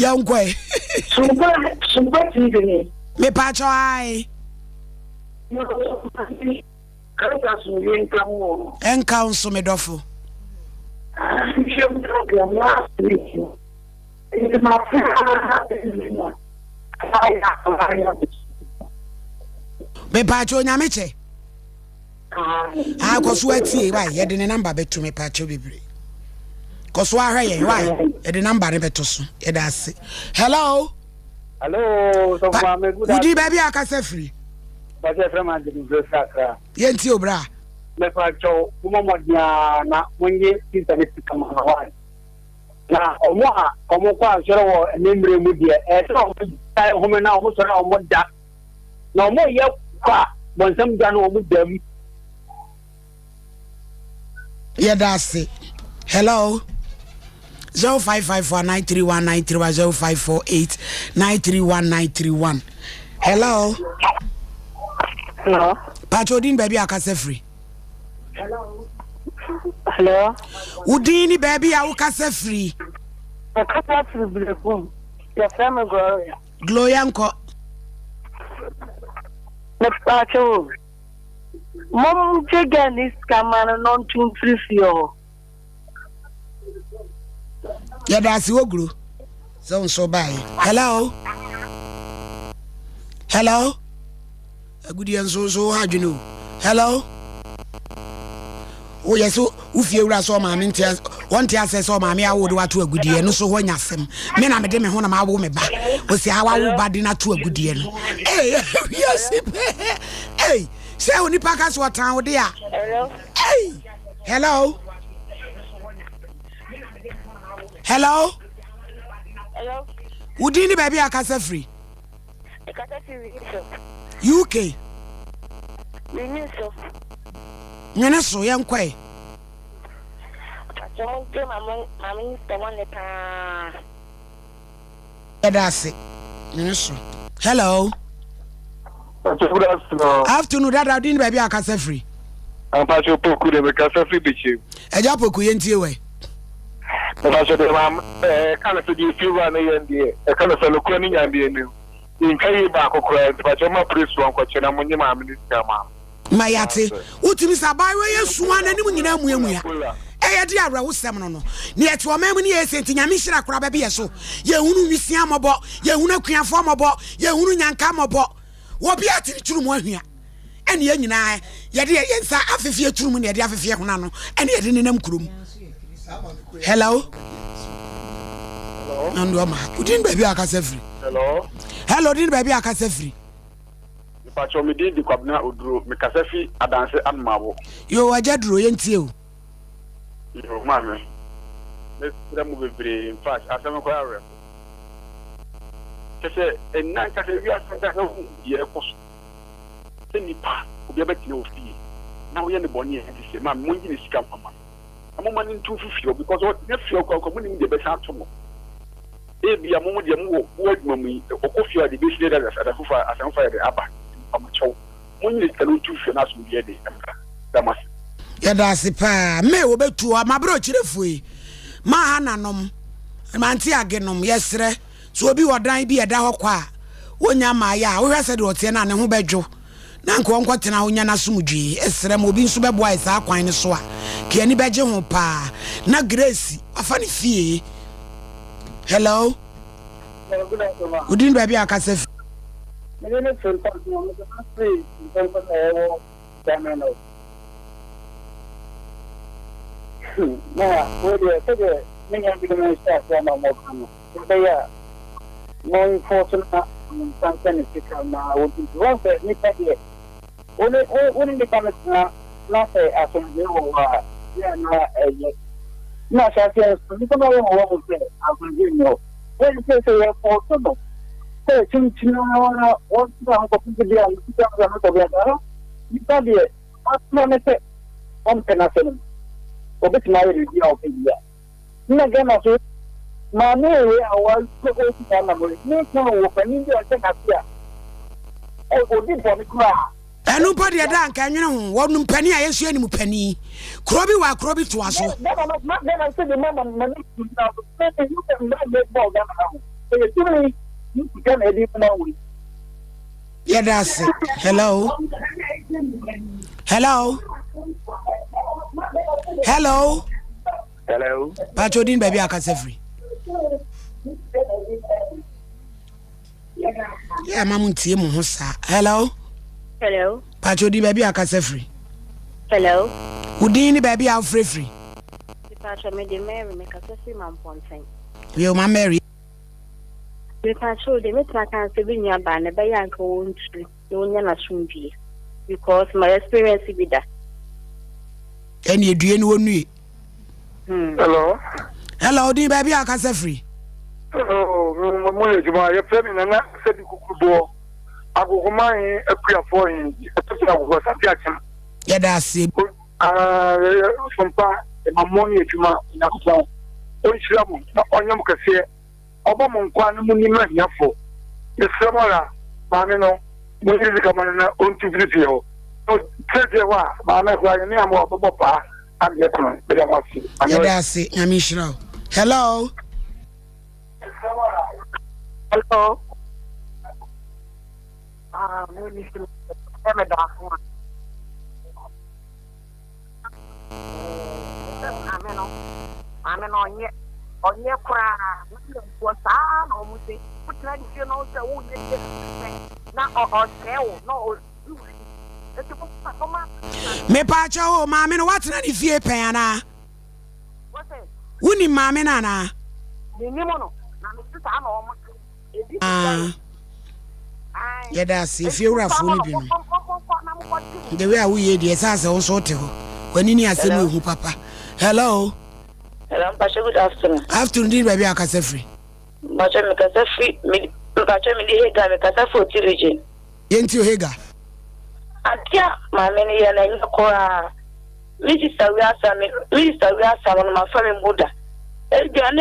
Speaker 1: Ya unkwe.
Speaker 12: Sumba tigeni.
Speaker 1: Me pacho ai. Encounter me dofo. Me pacho nyameche. Koso atie why ye de ne number beto me pacho bebre. Koso ahwe ye why ye de number ne beto so ye da ase. Hello.
Speaker 13: Hello, so mama good.
Speaker 1: Udi baby akase free.
Speaker 13: But I from the Brosaka.
Speaker 1: Yenti obra.
Speaker 13: Me pacho umomodia na wenye internet kama hawa. Na omo kwa soro wo nimre mu de e so home na omo soro omo da. Na omo ye kwa bonsam da na omo dam.
Speaker 1: Yeah, that's it. Hello. 0554931931 0548931931. Hello.
Speaker 12: Hello.
Speaker 1: Pachodin baby akase free.
Speaker 12: Hello. Hello.
Speaker 1: Udini baby akase free.
Speaker 12: Akase free blefum. Your family Gloria.
Speaker 1: Gloria nko.
Speaker 12: Me pacho. Mom chega nis kamana non tun free.
Speaker 1: Yeah, that's Oglu. So bye. Hello. Hello. A good year so how do you know? Hello. Oh yes, so if you are so mammy, one tear says, oh mammy, I would want to a good year, no so when you them. Men I'm a demi home, I will me back. We see how I will bad dinner to a good year. Hey, yes, hey, say only packers what town there.
Speaker 12: Hello.
Speaker 1: Hey, hello. Hello.
Speaker 12: Hello.
Speaker 1: Udini baby akase free. UK.
Speaker 12: Minister.
Speaker 1: Nyana so yankwe. Hello.
Speaker 14: Good afternoon.
Speaker 1: Afternoon, that I didn't baby a casa free.
Speaker 14: I'm Pacho Poku, the Casa Free Bichi.
Speaker 1: A Japoku Yenti.
Speaker 14: Pacho, the Mam, kind of the few one a kind of a local and the new. In Kayabako, Pacho, my priest one question, I'm on your mamma.
Speaker 1: Mayati, Utimisa Byway, Swan, and Winamia. Eh, dear, Rose Semono. Near to a memory, yes, and Yamishra Crababiaso. Yunu Missiamabo, Yuna Kian Formabo, Yunu Yankamo. What be at the true one here? And yen and I, Yadia Yensa, Afifia Truman, Yadia Afifia Hunano, and Yadinum Krum. Hello? Hello? Didn't baby a casefree.
Speaker 14: Hello?
Speaker 1: Hello, didn't baby a casefree.
Speaker 14: The Pacho me did the Cabna Udru, Micasefi, a dance and Mabo.
Speaker 1: You are Jadru, ain't you?
Speaker 14: Your mamma. Let's move in fact, I don't know. And now, we are sometimes here. We are back to fee. Now we are the bonnie and the same man. Money is come from us. I'm a man in 250 because what nephew are coming in the best out tomorrow. There be a moment you word me or coffee at the base leader as a hoofer as I'm fired the upper. I'm a chow. Money is going to finish with the idea.
Speaker 1: Yeah, that's the pa. Me will be to my brother free. Mahananom. Mantia genom, yes, sir. So be what I be a dao qua. Wonya Maya, we said what Tiana and Hubejo. Nanko Quatina Unyana Sumuji, Esrem will be super boys, our quine soa. Kenny Bejo pa. Na Gracie, a funny fee. Hello? Who didn't baby a cassette?
Speaker 13: More fortunate something to come would be wrong for Nipa here. Only become not say as a new yeah, not as a little more say, I will give you. When you say you're fortunate, say, since you know what to be on you can be a on Penasson. Or bit married with your opinion. Again, also. Mane was so to family. No open in your second here. Oh, did for the crowd.
Speaker 1: And nobody at that can you know one penny I see any penny. Crobby wa crobby to us.
Speaker 13: Then I said the man money you can make more than how. So you can edit now.
Speaker 1: Yeah, that's it. Hello. Hello. Hello.
Speaker 14: Hello.
Speaker 1: Pachodin baby I can say free. Yeah, Mamunti Musa. Hello.
Speaker 15: Hello.
Speaker 1: Pachodin baby I can say free.
Speaker 15: Hello.
Speaker 1: Udini baby I'm free.
Speaker 15: Pacho me de Mary me ka say man ponten.
Speaker 1: You ma Mary.
Speaker 15: Me pacho de me tra kan se bi nya ba ne be yanka wontu. No nya na sumbi. Because my experience be that.
Speaker 1: Any eduane wonu.
Speaker 14: Hello.
Speaker 1: Hello, di baby I can say free.
Speaker 14: Oh, my Juma, your family and I said Kukubo. I go home a prayer for him. Was a jackson.
Speaker 1: Yeah, that's it.
Speaker 14: Sompa, my money to my Nakusa. Oh, Islam, on your Cassia. Obama, one monument here for. The Samara, Mamino, when you come on to video. So, tell you what, Mamma, I am more Papa. I'm getting but I want to.
Speaker 1: Yeah, that's it. I'm Ishra. Hello.
Speaker 15: Hello.
Speaker 1: Me pacha o mama no what na di fie pen ana. Wuni mama na na. Yeah, that's if you're a fool. The way we hear the essence on sort of when you near Semu, Papa. Hello.
Speaker 15: Hello, Pastor. Good afternoon.
Speaker 1: Afternoon, baby, I can say free.
Speaker 15: Pastor, me can say free. Me, Pastor, me di Hega, me can say for region.
Speaker 1: Yenti Hega.
Speaker 15: Atia, mama ni yana ina kwa
Speaker 12: register we are some my family mother. Again,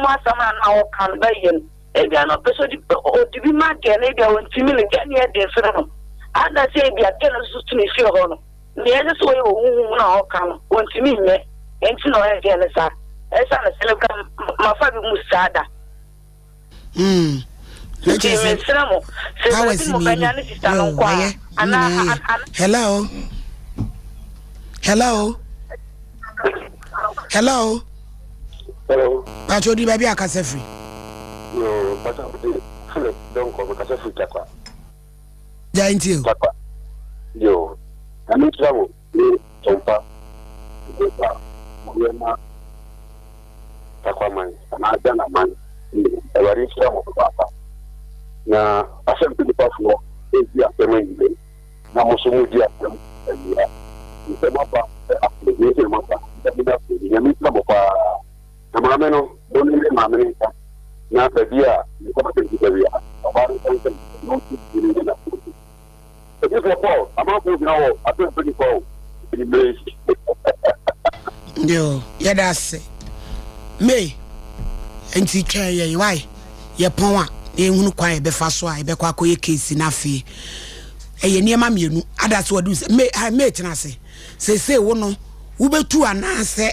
Speaker 12: master man our can buy him. Again, a person to be mad again, maybe I want to million get near the film. And I say, be a tennis to me, feel on. The other way, who now come, want to meet me, and to know again as I celebrate my father Musada.
Speaker 1: How is it? Hello. Hello. I told you, baby, I can't say free.
Speaker 16: No, but don't come because of Takwa.
Speaker 1: Giant you.
Speaker 16: Yo, I'm in trouble. Sompa Takwa man, and I done a man. I was in trouble for Papa. Now, I sent to the Buffalo, it's the afternoon. Now, also, we do them. And the Mapa, the Nature Mapa, the Mapa, the Mameno, don't even Mamma. Now, the dear, the company area, about the no in if you go, I'm not going now, I don't pretty go.
Speaker 1: Yo, yeah, that's it. Me, and see, why? Your power, you quiet before so I be quack your case in a fee. A near mammy, that's what do say. I made and I say, one, Uber 2 and I say.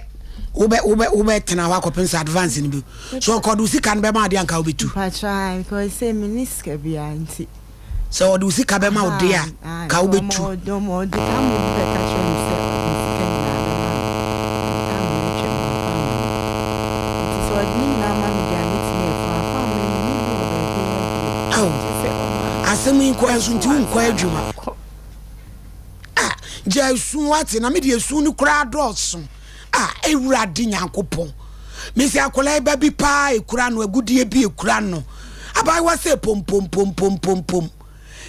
Speaker 1: Ube tena wako pensa advance ni bi so ko do sika be ma de anka obi tu
Speaker 7: pa try because say miniska bi anti
Speaker 1: so do sika be ma o de a ka obi tu
Speaker 7: do mo de ka mo be ka cho ni se sika ni na so ni na ma mi ga ni ti fa me ni do be
Speaker 1: asemi ko ensu nti unko adwuma jesu wate na me de esu ni kura doso ewurade nyankopon mesi akola ba bi pa ekura no agudie bi ekura no abai wa se pom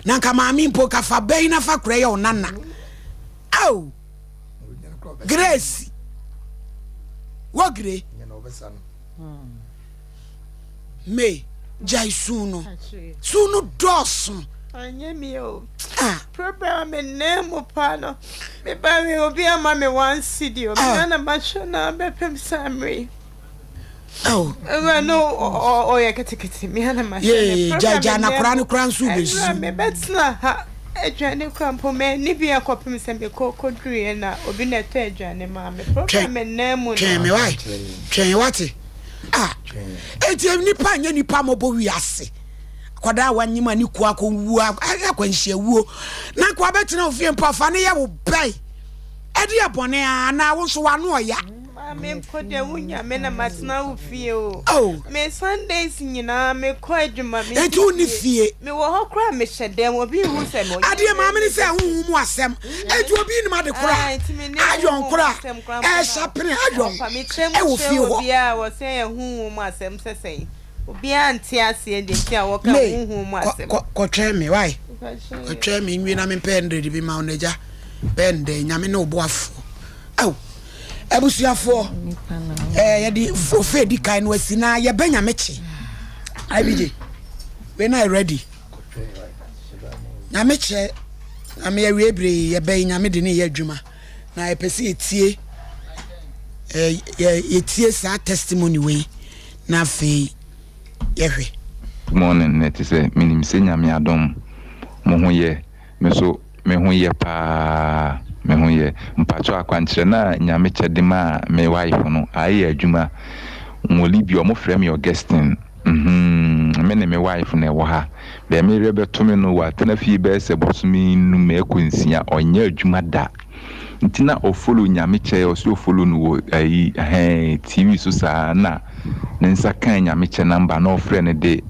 Speaker 1: na nka maami mpo ka fa bai na fa kura ya onana au grace wogre me jai sunu dosun
Speaker 7: anyemio problem name pano me ba me obi ama me one city obi na macho na bepem samri no ya ketekete me na macho
Speaker 1: ja na kran su be su
Speaker 7: me betna ha edwane kwampo me ni bia kopem se me kodruye na obi na to edwane ma me problem name no
Speaker 1: me why twen what eti nipa nya nipa mobo wi ase kwada wanyima ni ku akonwu akwanhia wuo na kwa betina ofie mpa fa ne ya wo bai edi abone na wo so wa no oya
Speaker 7: me mpode wunya me na matna wo fie o me Sundays nyina me ko adwuma me
Speaker 1: eti uni fie
Speaker 7: me wo ho kra me hyedem obi hu se mo
Speaker 1: ade ma me ne se hu mu asem eti obi ni ma de kra ayon kra sapene ayon
Speaker 7: e wo fie ho bia wo se hu mu asem sesei obi anti ase de ti a wo ka hu mu asem
Speaker 1: ko twa me why ko twa me nwi na me pende de bi ma onaja pende nyame no boafo au ebusuafo ye di ofe di kan no asina ye benya mechi ibj when I ready na meche na me we bre ye benya me de ne ye adwuma na ye pese etie ye tie sa testimony we na fe ye hwe
Speaker 17: morning net say minim se nyame adom mo ho ye me so me ho ye pa me ho ye mpacho akwankyere na nyame kyede ma me wife no ayi adwuma ngoli bi o mo frɛ me Augustine me ne me wife na wo ha be me rebe to me no wa tena fie be se bosumi nu me akonsia onye adwuma da ntina o follow nyame kye o so follow no ayi TV so sa na ne nsa kan nyame kye number na o frɛ ne de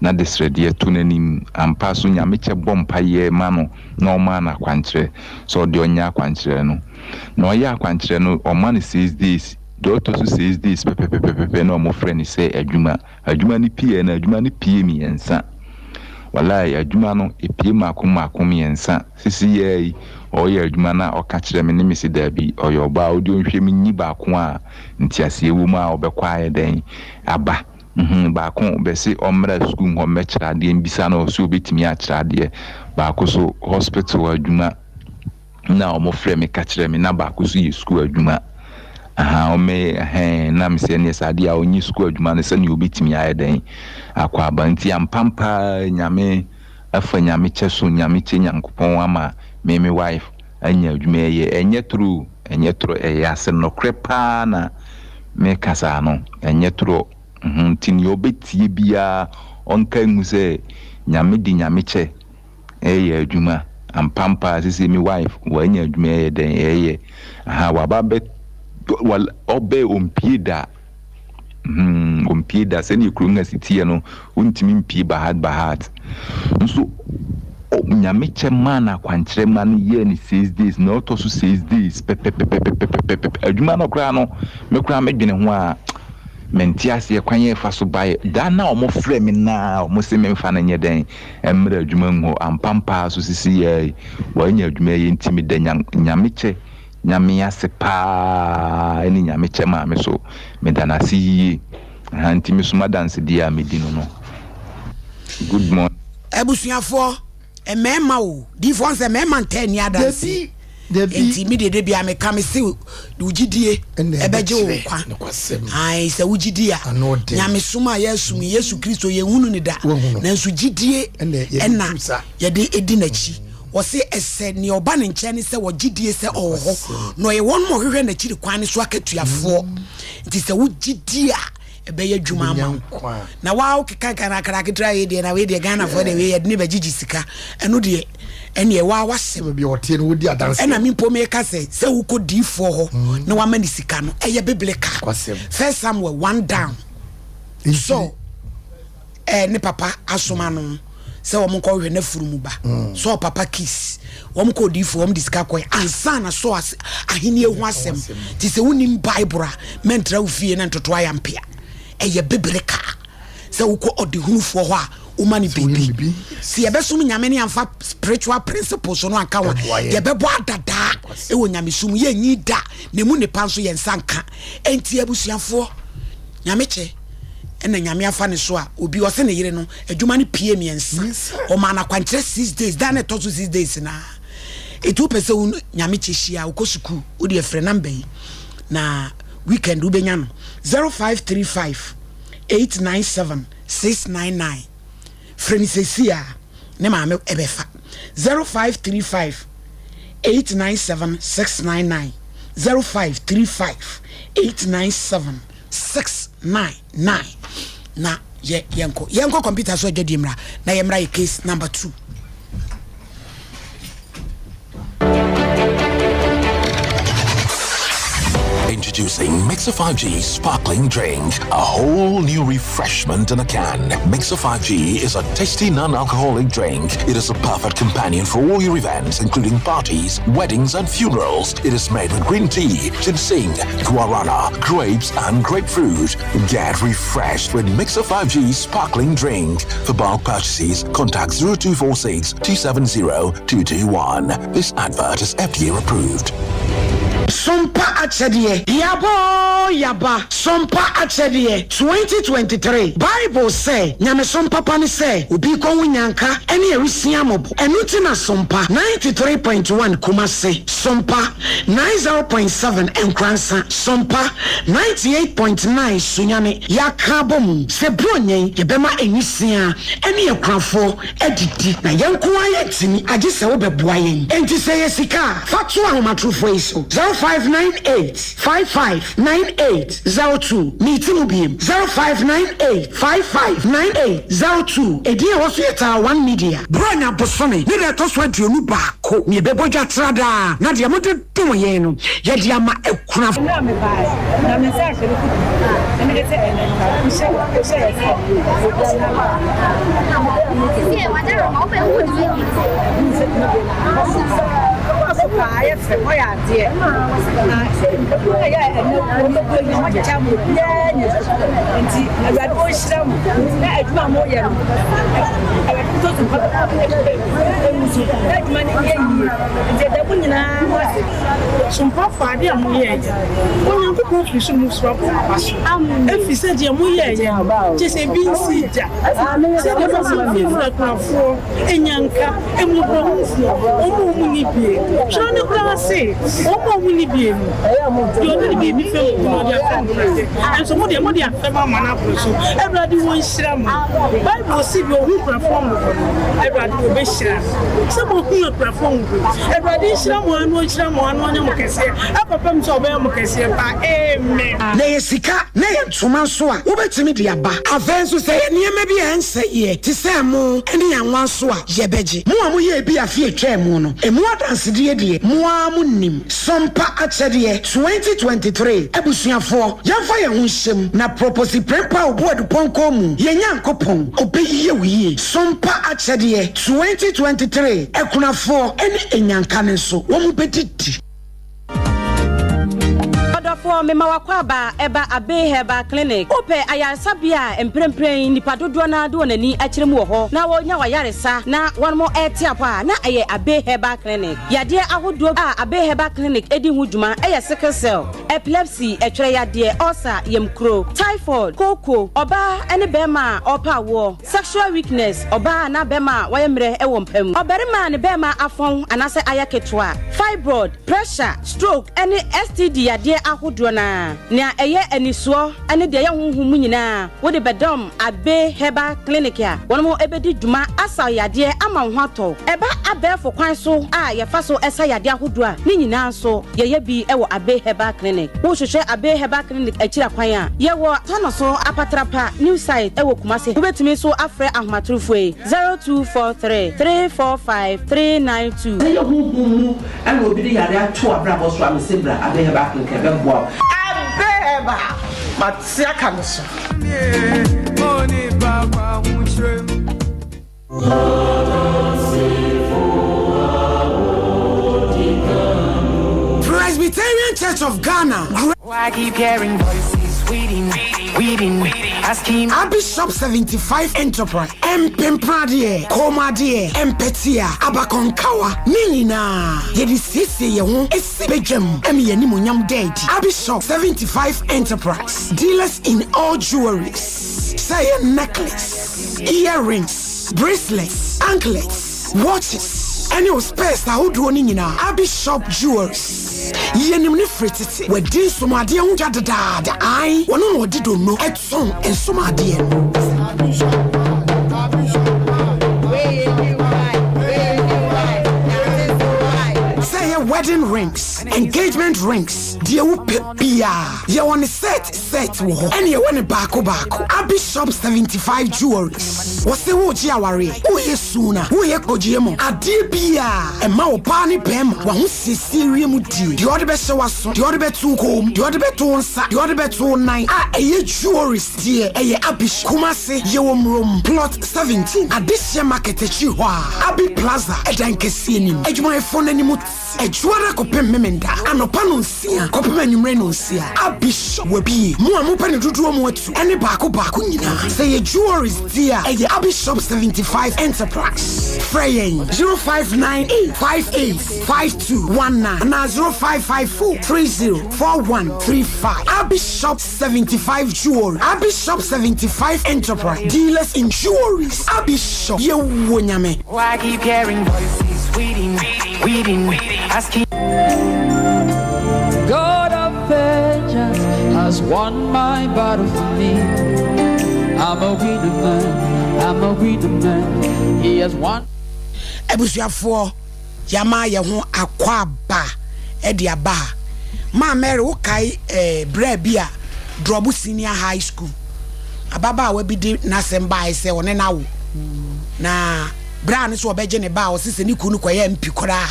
Speaker 17: na desrede to nanim ampa so nyame kye bompa ye ma no na o ma na kwankyere so de onya kwankyere no na o ya kwankyere no o ma ne 6 days do to so 6 days pepepepepe na o mo frɛ ne se adwuma ni pie na adwuma ni pie mi ensa wallahi adwuma no epie makom yensa sisi ye o ye adwuma na o ka kyerɛ me ne me si da bi o yo ba o de nhwe me nyi ba ko a ntiase ewu ma o bekwa ye den aba ba ko be si omra school ho mechra de mbisa na o so betimi a kyerade ba ko so hospital adwuma na omo frɛ me ka kyerɛ me na ba ko so yi school adwuma ome na me se ne sade a onyi school adwuma ne se ne obetimi ayɛ den akwa abanti ampampa nyame afa nyame kyɛ so nyame kyɛ nyankopɔn ama me wife anya adwuma yɛ enye true ɛyɛ ase no krepa na me kasa no enye true ntini obetie bia onka ngu se nyame di nyame kyɛ ɛyɛ adwuma ampampa sisi me wife wanya adwuma yɛ den ɛyɛ wababɛ wal obe ompieda ompieda se ni krunga sitie no untimi mpie bahat nso nyame chema na kwankyere ma no ye ni 6 days na oto so 6 days adwuma no kra no me kra medwene ho a mentiase kwanye fa so bae da na omo frɛ me na omo se me mfa na nye den emre adwuma ngo ampampa so sisi ye wanya adwuma ye ntimi da nyame che nyame ase pa eni nyame chema me so me dana si anti me so madanse dia me dino no good morning
Speaker 1: ebusuafo emema o di fon se mema nte ni adanse enti mi de bia me ka me se ugidie ebeje wo kwa ai se ugidia nyame suma Yesu Kristo ye hunu ni da na nso gidie ena ye de edi nachi wose ese ni oba ne nche ne se wogidie se oho no ye won mo hwehwe na chiri kwan ne so akatuafo nti se wogidie ebeye dwuma ama na wa okeka kana kitra ye de na we de Ghana for de we ye ne bagigi sika eno de ene wa wasem
Speaker 2: bi otie no wodi adanse
Speaker 1: ena mimpo me ka se wukodi fo ho na wa mani sika no eye biblical First Samuel 1 down so ne papa asoma no se wo mko hwe na furumu ba so papa kiss wo mko di fo wo mdisika koy ansa na so ahini ehu asem ti se wonim bible mentra ufie na ntoto ayampia eye biblical se wo ko odihunu fo ho a umani baby si ebesum nyame ne amfa spiritual principles no anka wa yebebo adada e wo nyame sum ye nyida ne mu ne panso ye nsanka enti abusuafo nyame che ena nyame afa ne so a obi o se ne yire no adwuma ne pie miensa o ma na kwankyere 6 days da ne to 6 days na etu pese nyame che hia ukosuku wo de frɛ number yi na weekend ubenya no 0535 897 699 Frenisesia ne maame ebefa 0535 897 699 0535 897 699 na yenko computer so adwadi mra na yemra ye case number 2.
Speaker 18: Introducing Mixer 5G Sparkling Drink, a whole new refreshment in a can. Mixer 5G is a tasty non-alcoholic drink. It is a perfect companion for all your events, including parties, weddings, and funerals. It is made with green tea, ginseng, guarana, grapes, and grapefruit. Get refreshed with Mixer 5G Sparkling Drink. For bulk purchases, contact 0246 270 221. This advert is FDA approved.
Speaker 1: Sompa achedie yaba Sompa achedie 2023 Bible say nyame sompa pani say obi ko wunyanka ene erusia mobo enuti na Sompa 93.1 Kumase Sompa 90.7 Enkransa Sompa 98.9 Sunyane yakabom se bronyen yebema enisia ene ekrafo edidi na yanko ayetini agise wo beboa yen enti say yesika fatu ahomatrofo iso 0598 559802 meeting bim 0598 559802 edi e woso yeta one media bronya bosome ni de to so aduonu ba ko me bebodwa trada na de amode dum yen no ye de ama ekuna na me ba na me say se ku na me de say na se I feel my idea.
Speaker 19: Sompa Fadi Amuye. When you go to some swap, if you said Yamuye, just a bean seed. Said the person feels like a four, and Yanka, and we go for Munibie. Shana Classy, Omo Munibie. You're going to be me and some of the money after my man. Everybody wants Shama. Bible see your perform. Everybody will be Sham. Some of you perform. Everybody Sham one Mokese. Papa Msobe Mokese. Amen.
Speaker 1: Sika, Nay, Sumansua, Ubetimidia Ba. Avensu say, near maybe answer ye, Tisamo, any young one swa, Yebeji. Muamuye be a fear chairmono, a more than Sidia, Muamunim, Sompa Achadie, 2023, Ebusia 4, Yafaya Unshim, na proposi prepa Obodu Ponkomu, Yenyan Kopon, Obey ye, Sompa Achadie, 2023, Ekuna 4, any Enyan Kaneso, Womupetiti.
Speaker 20: For me mawakwaba eba abe heba clinic ope ayansabia emprempren nipa dodo na do na ni akiremu ho na wonya wayaresa na one more etiapa na aye abe heba clinic yade ahodo a abe heba clinic edi huduma eye sickle cell epilepsy etwere yade ulcer yemkro typhoid koko oba ene bema opa wo sexual weakness oba na bema wayemre ewo mpam oberima ne bema afon anase ayaketwa fibroid pressure stroke ene STD yade Dwana na eye eniso ane de ye honhum nyina wo de bedom abe heba clinic ya wono ebedi dwuma asa yade ama hwato eba abefo kwan so a ye fa so esa yade ahodo a ni nyina so ye bi ewo abe heba clinic wo hwehwe abe heba clinic akira kwan a ye wo tono so apatrapa new site ewo kumase wo betumi so afre ahmatrufo 0243 345 392
Speaker 21: ye honhum ane obi de yade ato abrabo so amsebra abe heba clinic ebebo
Speaker 1: Abeba, Matsia Canso. Presbyterian Church of Ghana.
Speaker 22: Why keep hearing voices weeding, asking
Speaker 1: Bishop 75 Enterprise, Mpempradie, Komadie, Empetia, Abakonkawa, Nina, Yedisisi, Yahoo, Esibejem, Emianimunyam Dead, Bishop 75 Enterprise, dealers in all jewelries, say necklace, earrings, bracelets, anklets, watches, and your space, how do you know? Bishop Jewelries. Yenim ni fretiti we din somade ho jadada ai wono no di do no etson ensomade say wedding rings engagement rings dia wo pia ye won set wo ho ene ye won baako Bishop 75 jewelries wo se wo ji aware wo yesuna wo ye kojiemo ade bia e ma wo pa ni pem wo ho sisirie mu di de ode be se waso de ode be tu kom de ode be tu nsa de ode be tu nine eye jewelries die eye Bishop Kumase ye wo mrom plot 17 adisia market chi ho Abi Plaza edankesi enim adwuma efo nanimu ejuara kopem memenda anopa no nsia kopem anwumre no nsia Bishop webi mu amopa ne dodo mu atu ene baako nyina say ye jewelries dia eye Bishop 75 Enterprise Freyen 0598585219 na 0554304135 Bishop 75 Jewelry Bishop 75 Enterprise dealers in jewelries Bishop ye wonyame.
Speaker 22: Why keep hearing voices weeding, asking
Speaker 23: God of vengeance has won my battle for me. I'm a winner man, he has won.
Speaker 1: Ebusuafo yama ye ho akwaba ediaba ma Mary wo kai bra bia drobu senior high school ababa we bi di nasemba ise one na wo na bra ne so obeje ne ba o sese ni kunu koye mpi kora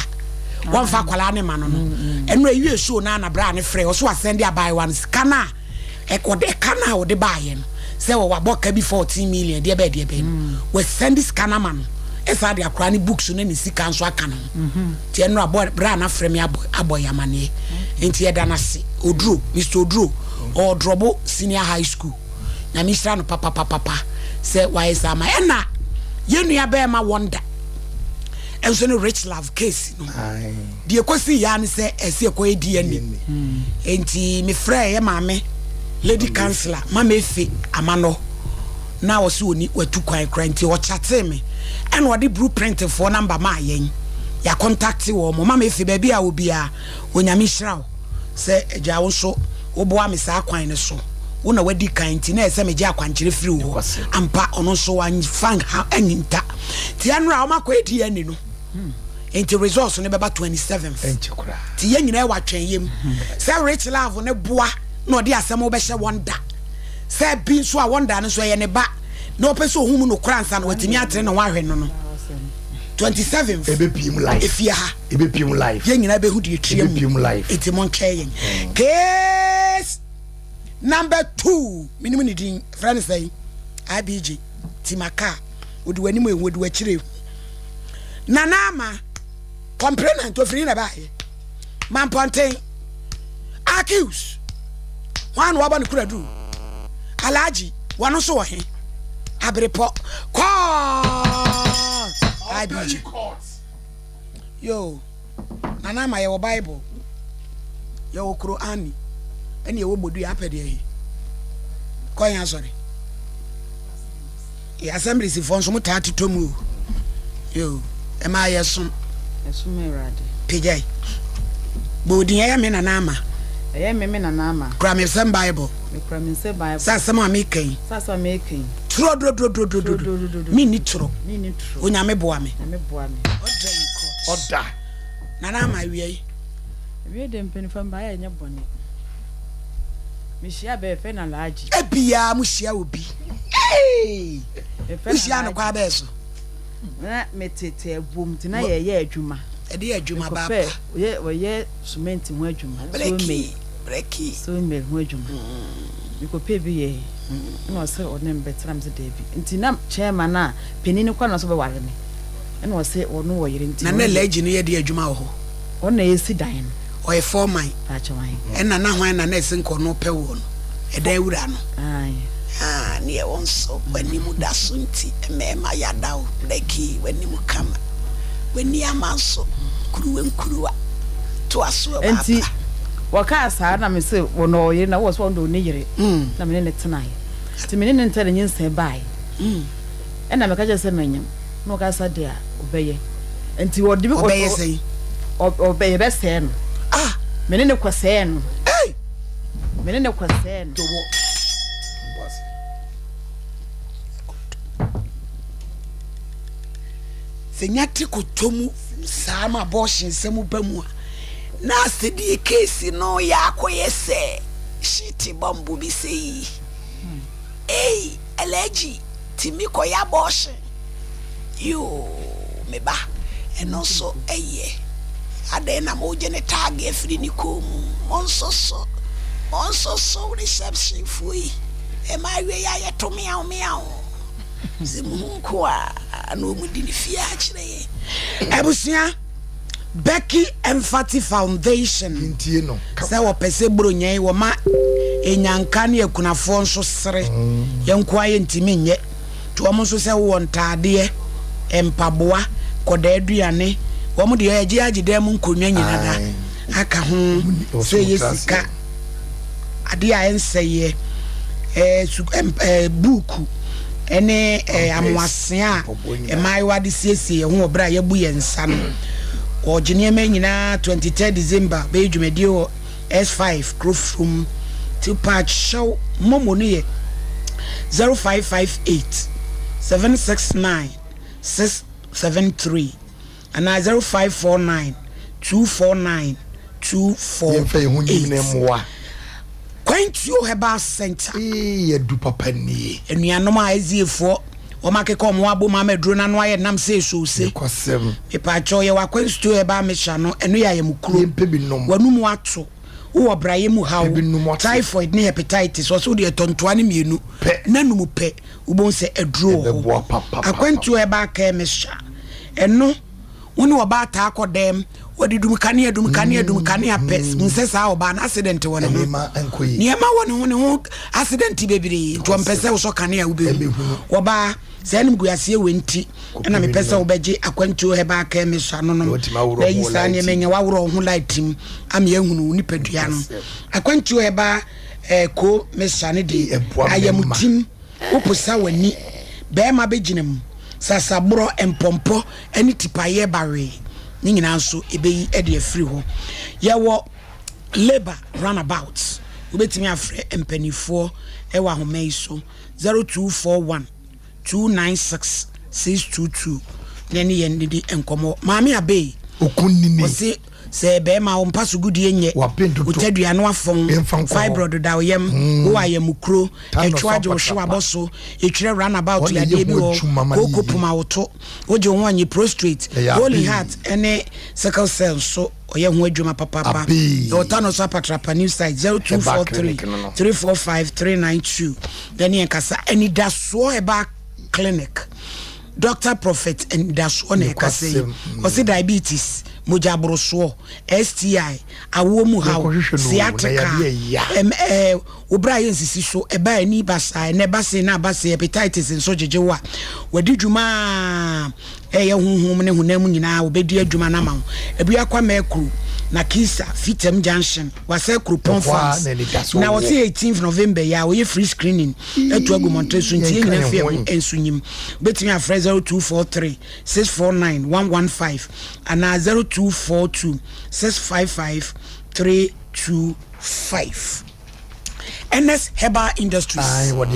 Speaker 1: won fa kwala ne ma no enu awie show na bra ne frɛ o so asend abai one kana ekode kana o de baye no se wo waboka bi 14 million de be we send this kana man esa de akra ne books no ni sika nso aka no ti enu abo bra na frɛ me aboyamane enti eda na se odro Mr Odro or drobo senior high school na misra no papa se why is am ena yenu ya be ma wonder and so no rich love case no the kwasi ya ne say ese ekwa DNA enti me frɛ ye maame lady counselor mama efe amano na wo se oni watu kwan kra enti wo chate me and wo the blueprint for number ma yen ya contact wo mo mama efe ba bia obi a onyame hira se agya wo so wo boa me sa kwan ne so wo na wadi kan ti na ese me gya akwankyere firi wo ampa ono so wan fang ha anyinta ti anura o makwa edi ani no enti results ne beba 27th
Speaker 2: enti kura
Speaker 1: ti yen nyina wa twen yem se rich love ne boa na odi asem wo be hye wonder se bi so a wonder no so ye ne ba na opese ohum no kura nsa na watimi atere na wa hwe no 27th
Speaker 2: ebe pim life
Speaker 1: efia ha
Speaker 2: ebe pim life
Speaker 1: yen nyina be hu di triam
Speaker 2: ebe pim life
Speaker 1: enti mon twen case number 2 minimum ni din friend say IBG timaka odi wani mu enwodi wa kire nanama complainant to free na bae man ponten accuse wan wa ba ne kura du alaji wano so wo he abrepo call IBG yo nanama ye wo bible ye wo Quran eni ye wo bodu ya apede ye koyan sorry e assembly si fon so mutati tomu yo e ma yeso
Speaker 11: erade
Speaker 1: pejai bodin ya me nanama
Speaker 11: me nanama
Speaker 1: kra me sem bible
Speaker 11: me kra me sem bible
Speaker 1: sa sama me kan tro do mi ni tro onyame boa me oda nanama wie
Speaker 11: dem penifam ba ya nya bone me shia be fe na laji
Speaker 1: ebia mu shia obi shia no kwa be so
Speaker 11: na metete abum tina ye adwuma
Speaker 1: ede adwuma baba
Speaker 11: ye cement ho adwuma
Speaker 1: so
Speaker 11: me ho adwuma biko pe bi ye no se onem betram ze debi ntina chairman na penini kwa no so be ware me na o se ono wo yire ntina
Speaker 1: na laji no ye de adwuma ho
Speaker 11: ona yesi dan
Speaker 1: o e foreman
Speaker 11: achawan
Speaker 1: na hwan na ese nko no pe wo no eda ewura no ne e wonso wani mu da so nti mema ya dawo leki wani mu kama wani amanso kuruwa to aso baba
Speaker 11: enti waka sa na me se wono yire na wo so ndo ne yire na me ne tenaye ti me ne ntare nyinse bai na me ka je se manyam no ka sa dia obeye enti wodi bi
Speaker 1: obeye sei
Speaker 11: obeye be se no me ne kwase no me ne kwase no
Speaker 1: senyati kutomu sama abortion semu bamu na sedi case no ya akoyese shiti bambu bi sei allergy timi koya abortion yo meba eno so ade na mo je ne tag efri ni komu monso so reception fui e ma we ya yeto miao zimu kwa no mu di ni fia kire ebusia Becky Empathy Foundation
Speaker 2: ntie no
Speaker 1: se wo pese bronyan wo ma enyanka ne akunafo nso sere yenko aye ntimi nye to mo nso se wo ntade empaboa koda aduane wo mo de agide mu nkonwa nyina da aka ho se yesika ade a enseye buku ene amwase a emaiwa de siesie ho obra yabu yensa no o jeniema nyina 23 December be dwumadi o S5 Crofrum to patch show momo no ye 0558 769 673 and 0549 249 248 Quantio Herbal Center
Speaker 2: ye du papa ni
Speaker 1: enuanom a eziefo o makeka omo abo ma medro na no aye nam se so se
Speaker 2: kwasem
Speaker 1: e pa cho ye wa Quantio Herbal Misha no enu ya ye mukuro wanumu ato wo braye mu hawo typhoid ne hepatitis so de tontoa ne mienu nanumu pe ubon se edro ho Quantio Herbal Misha eno woni oba ta akodem wodi dum kane pes nse sa oba na accident woni niema woni ho accident bebre to mpese wo so kane a wo be oba sanim guase wenti na me pese wo beje akwantuo heba ka me so no no na yi sa ne menye wawro ho lightim am ye hunu ni padua no akwantuo heba ko me sane de ayamutim upusa wani be ma beginem sasabro empompo eni tipaye bare ni nyina nso ebeyi ede afiri ho ye wo labor runabout ubetimi afre empanifo ewa ahomai so 0241 296 622 neni yendidi enkomo maami abe
Speaker 2: okunni
Speaker 1: osi se be ma o mpaso gudie nye utadua no afon fibroid da oyem wo ayemukro etwaje wo hwe aboso etwere runabout ya de bi wo kokopuma woto oje ho anyi prostrate holy heart ene sickle cell so oye ho adwuma papa o tano so patrapa new site 0243 345 392 then yenkasa eni da so eba clinic Dr. Prophet and that's one I say osi diabetes mojabroso STI awomu how sciatica obra yensisi so eba ani basa ne basa na basa hepatitis nso jejewa wadi dwuma ye honhom ne honam nyina obedi adwuma na ma ebi akwa mekru na kisa fitem junction wase krupon farms na wose 18th November ya we free screening etu agumont so ntie nyina fie ensunyim betimi afre 0243 649 115 ana 0242 655 325 NS Herbal Industries.
Speaker 2: What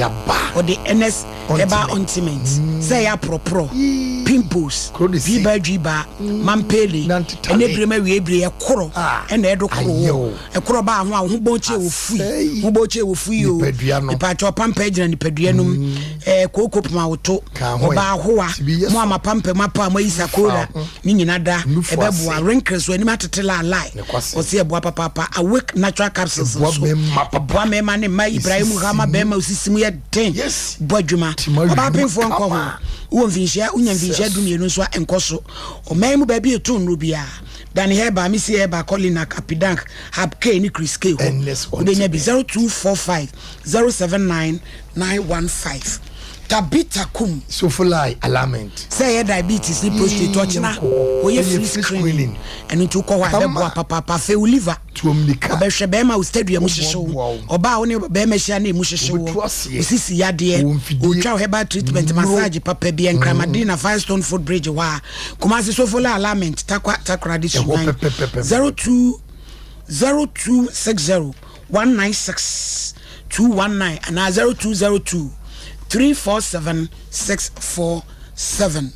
Speaker 1: the NS Herbal Ointment. Say ya pro pimples. Biba jiba mampeli. Ene breme we bre e koro. Ene edo koro. E koro ba ho a ho bonche wo fui. Ho bonche wo fui o. Ipa cho pampa gina ni padua num. Koko puma woto. Oba ho a. Mo ama pampa mapa mo isa koda. Ni nyina da. E bebu a wrinkles we ni matetela alai. O se ebo papa awake natural capsules. Bo me mane ma Ibrahim Gama bema usisimu ya 10 bodwuma oba penfo nko ho wo mfinhia unya mfinhia dumienu nso enkoso o maimu ba bi etu nru bia dan heba mi si heba colina capidank habk ni Chris K ho obenya bi 0245 079 915 Tabita kum
Speaker 2: sofulai alignment
Speaker 1: say diabetes ni prostate ochina oye free screening enu tu ko wa bebo papa fe liver
Speaker 2: tuomnika
Speaker 1: obehwe be ma o stadium hyehyew oba wo ne be ma hia na emu hyehyew osisi yade otwa herbal treatment massage papa bi enkramadina Firestone Food Bridge wa kumasi sofulai alignment takra this 0260 196 219 and 0202 347-647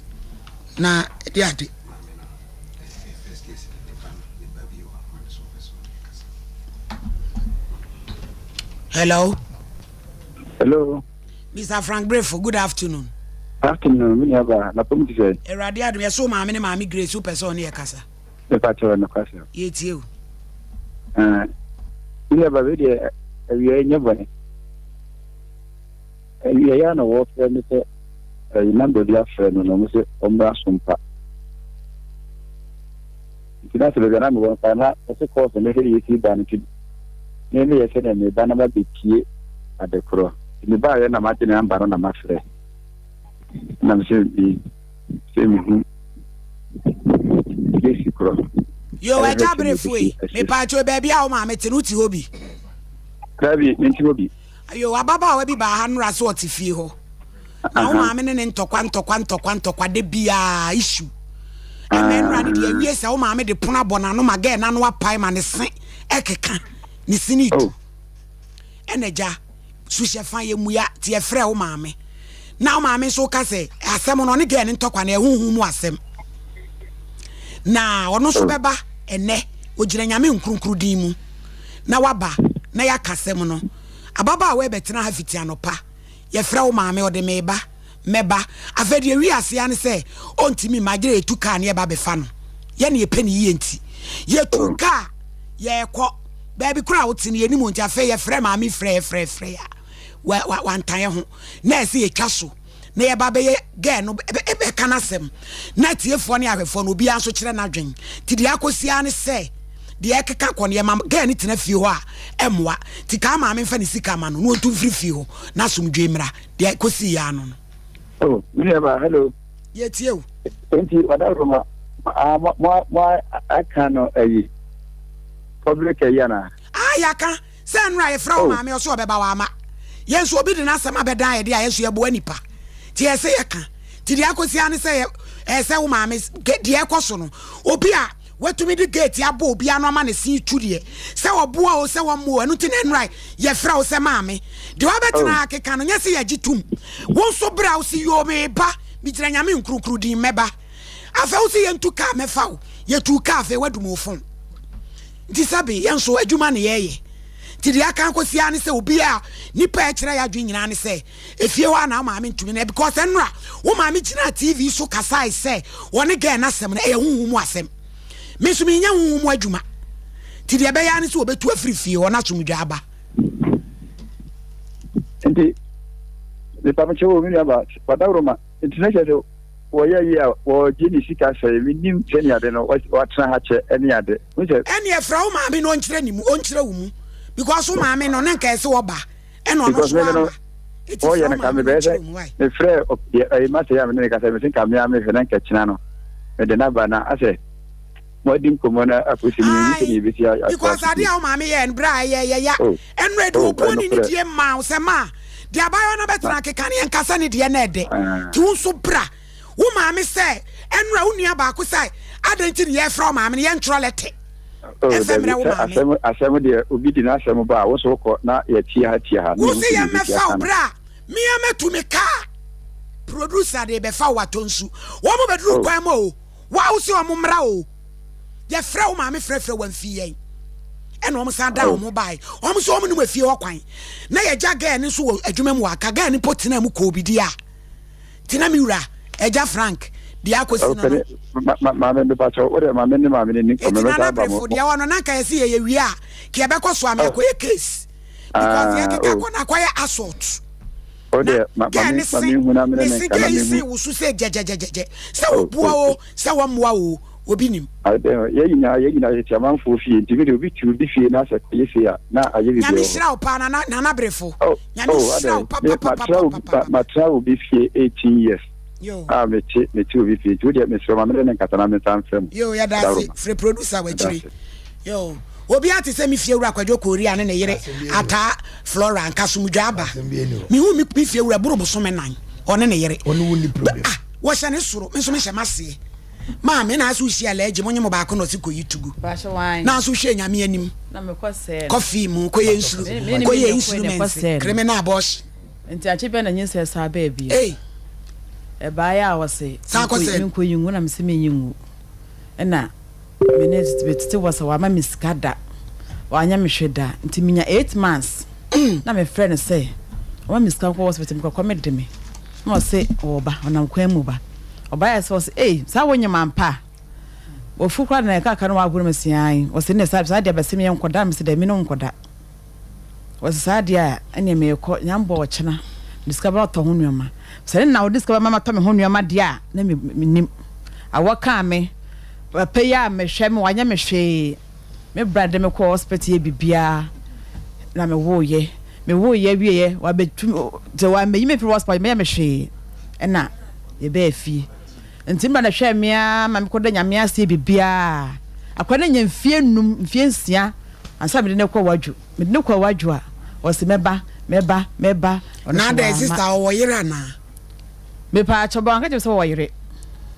Speaker 1: na diade hello Mr. Frank Brefo, good afternoon.
Speaker 3: Me never na pom ti say
Speaker 1: erade adu yeso maame ne maame Grace super so ne yakasa
Speaker 3: e pa cho na kwasa
Speaker 1: yetie o
Speaker 3: ile ba be de awie nyabane ya na wo fe ni se number dia fe no no se ombra Sompa kina se be na me won fa na se course me he yiti ba ni ti ne ye se na me ba na ba bekie adekro ni ba ya na ma ti na mbaro na ma fre na me se mi yesi kro
Speaker 1: yo wa tabrefui me pa cho baby a o ma me ti nuti hobi
Speaker 3: krabi nti hobi
Speaker 1: ayo ababa wa bi ba ha nra so otifie ho na o ma me ne ntokwa de bia issue eme nra ne de awie se o ma me de pona bona no ma ga na no apai ma ne se ekeka ni sinit eneja suhye fan ye muya ti e frɛ o ma me na o ma me so ka se asem no ne ga ne ntokwa na ehunhu mu asem na ono so beba ene ogyina nyame nkrunkru din mu na waba na ya kasem no ababa we betena ha fiti anopa ye frɛ wo maame ode meba afedi wi ase ane se ontimi magire etuka ne eba befa no ye ne epeni ye nti ye tuka ye kɔ baby kura wotini ye ni mo ntia fe ye frɛ maame frɛ ya wa ntan ho na ese ye twa so na ye ba be ye ge no ebe kana sem na tiefo ne ahwefo no obi anso kire na dwen ti de akosia ne se de ekeka kone ma ga ni tena fie ho a emwa ti ka ma me mfa ne sika ma no no tu firi fie ho na somdwe mra de akosi ya no
Speaker 3: oh hello
Speaker 1: ye tie o
Speaker 3: enti wadaroma I cannot public yana
Speaker 1: yaka se nra ye fra o ma me so obeba wa ama yenso obi de na asema beda ye de ayeso ye bo anipa ti ese ye ka ti de akosi ane se ese wo ma me de ekoso no obi a watumi de gate ya bo obi ano ama ne sin tudie se obo o se wo mo anu ti na nra ye fra o se ma me de wa betina akeka no nyese ye gitum won so bra o si yo me ba bi tira nyame nkrukru din meba afa o si ye ntu ka me fa o ye tu ka afa wadumo fon di sabi yenso adwuma ne ye ti dia kan ko sia ne se obi a nipa e kire ya dwen nyina ne se efie wa na ma me ntumi na because enra wo ma me kina TV so kasa se woni ga na asem na e huhumu asem me so me nya huhumu adwuma ti dia be ya ne se obetu afiri fie wona somdwa aba
Speaker 3: enti le pa me chewo mi aba padawroma international wo ya wo jini sika se mi nim teni ade no wa tra ha che eni ade
Speaker 1: eni e fra wo ma me no nkire ni mu o nkire wo mu because wo ma me no na nka ese wo ba e no no so
Speaker 3: oh ya na ka me be me frɛ e ma se ya me ne ka se me sin ka me ame fe na nka china no me de na ba na ase mo dim komo na akosi ni bi si ya
Speaker 1: because ade a wo ma me ye en bra ye ya en ready wo boni ni die ma wo se ma dia bayo na betra keka ne nkasa ne die na ede ti wo so bra wo ma me se enra wo nua ba ko sai adanti ne ye fra ma me ye ntrolete
Speaker 3: asem de obi di na asem ba wo so ko na ye tia ha
Speaker 1: wo se ye me fa bra me ya metu me ka producer de be fa watonsu wo mo bedru kwan mo wa wo se wo mo mra o ye fra wo ma me frefre wan fi yen eno wo sa da wo mo bai wo mo so wo no afie ho kwan na ye jaga ni so adwuma mu aka ga ni potina mu ko obi dia tina mi wura eja Frank dia akosi
Speaker 3: na ma me ba cho ore ma me ni ko me ba ba mo
Speaker 1: dia wono na ka yesi ye wi a ke be ko so am akoye case because ye ke ko na akoye assault
Speaker 3: ode ma me huna me ne ka na me
Speaker 1: hu wo su se jejejeje se wo bua o se wo moa o obi nim
Speaker 3: ye yina ye chaman fo fie nti bi obi tu bi fie na se ye fie a na aye bi
Speaker 1: nyame shira o pa na brefo nyame shira o papa
Speaker 3: ma travel bi fie 18 years yo me tu bi fie tu de me so ma me ne kata na me tan fam
Speaker 1: yo ya da free producer we chiri yo obi ati se mi fie wura kwadwo korea ne yere ata flora nkasumdwa aba mi hu mi fie wura buru boso me nan one ne yere
Speaker 2: one woni problem
Speaker 1: wo hye ne soro me so me hye mase ma me na aso hye alaje monye mo ba ko no si ko yitugu na aso hye nyame anim
Speaker 20: na me ko se
Speaker 1: coffee mu ko ye instruments criminal boss
Speaker 20: nti ache be na nyinse sa ba bi e ba ya wose ko yingu na me se me yingu na minutes betite wasa wa ma miskada wa anya mehweda nti minya 8 months na me friend say wa miska ko hospital me ko medde me no say oba onam kwan mu ba oba ya say sa wonya mampa wo fukwa na ka no wa buru mesian wo se ne sa dia bese me nkoda me se da me no nkoda wo sa dia ene me ko nyambo wo chena discover to ho nuama se na wo discover mama to me ho nuama dia na me nim awaka me pay ya me hwe me wanya me hwe me brande me ko hospital bibia na me wo ye wie wa betum de wa me yime fi hospital me hwe na ye be fi ntimba na hwe me a ma me ko da nyame ase bibia akwana nya mfie num mfie nsia ansa me de ne ko wadwu me de ne ko wadwu a o se meba
Speaker 1: na da sister wo yira na
Speaker 20: me pa chobo anka je so wo yire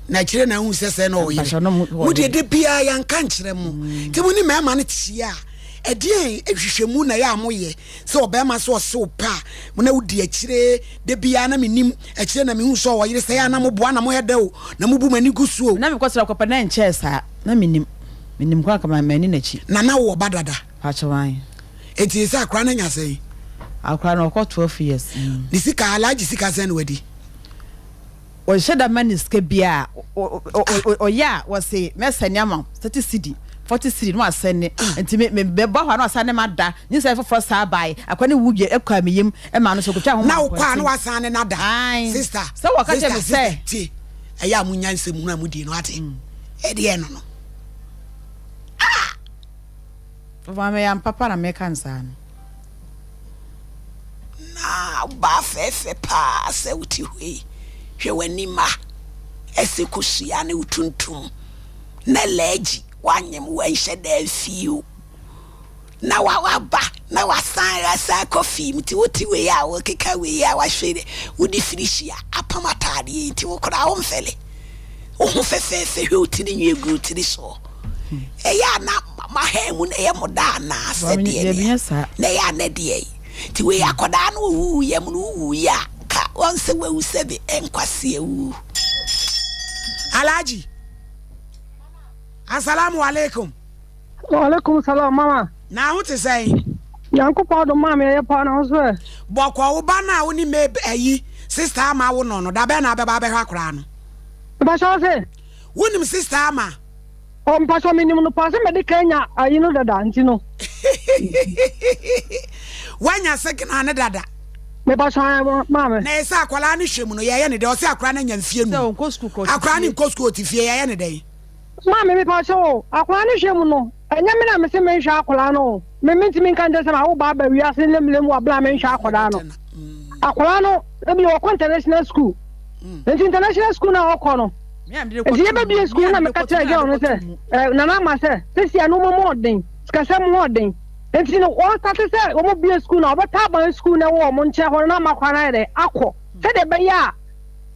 Speaker 1: na kire na hu sese na oyire mu de bia ya nka nkire mu ke mu ni mema ne tihia edien ehwehwemu na ya moye se obema so so pa mu na wudi akire de bia na menim akire na me hu so oyire se ya na mo boa na mo hede o na mo bu mani gusuo
Speaker 20: na me kwasra kopa na nche sa na menim kwa kama mani na chi
Speaker 1: na wo badada
Speaker 20: ha chwan
Speaker 1: eti se akra na nya sei
Speaker 20: akra na ko 12 years
Speaker 1: ni sika alaji sika sen wadi
Speaker 20: o sheda maniska bia o ya wo se mesanyama 30 cedi 40 cedi no asene enti me beba hwa no asane mada nyi se fofo sa bai akwane wuje ekwa meyim e ma no so kotwa ho
Speaker 1: na wo kwa no asane nada sister
Speaker 20: so wo ka je me se
Speaker 1: eya munyanse mu na mudi no ate e de no no
Speaker 11: Ova me yam papa na me kansa no
Speaker 1: na ba fefe pa se uti hui hwe wanima ese kusua ne utuntum na leji wanyem wanhye da fiu na waba na wasan sa coffee mti woti we ya wo keka we ya wa hwere wodi firishia apamatade nti wo kora wo mfele wo fefefe hwe oti ni nwegu ti so eya na mahemu na ye moda na sede na ya na de ti we akoda no wu ye mu ya ka onse we usebe enkwase wu Alaji Assalamu alaikum.
Speaker 4: Wa alaikum salam mama.
Speaker 1: Na what say?
Speaker 4: Yanko pa do mama ye pa na so e.
Speaker 1: Bokwa wo ba na woni me ayi sister ama wo no da be na be ba be hwa kra no.
Speaker 4: Ba so se.
Speaker 1: Wonim sister ama.
Speaker 4: O mpa so minim no pa se me de Kenya ayi no dada nti no.
Speaker 1: Wanya sekina ne dada.
Speaker 4: Me ba so mama.
Speaker 1: Na esa akwala ne hwemu no ye ne de o se akwala na nya mfie mu. Akwala ne nkosku otifie ye ne de.
Speaker 4: Mama me pa so akwala ne hwemu no. Enya me na me se me hwa akwala no. Me ntimi kan de se ma wo ba ba wi ase lemlem wa bla me hwa akwala no. Akwala no e bi wo international school. International school na wo no. Enti ye be school na me ka tell girl no se na na ma se sisi anu mo den. Ska se mo den. Enti no o start se o mo bi school na o be ta ban school na wo mo nche ho na ma kwana de akọ. Se de be ya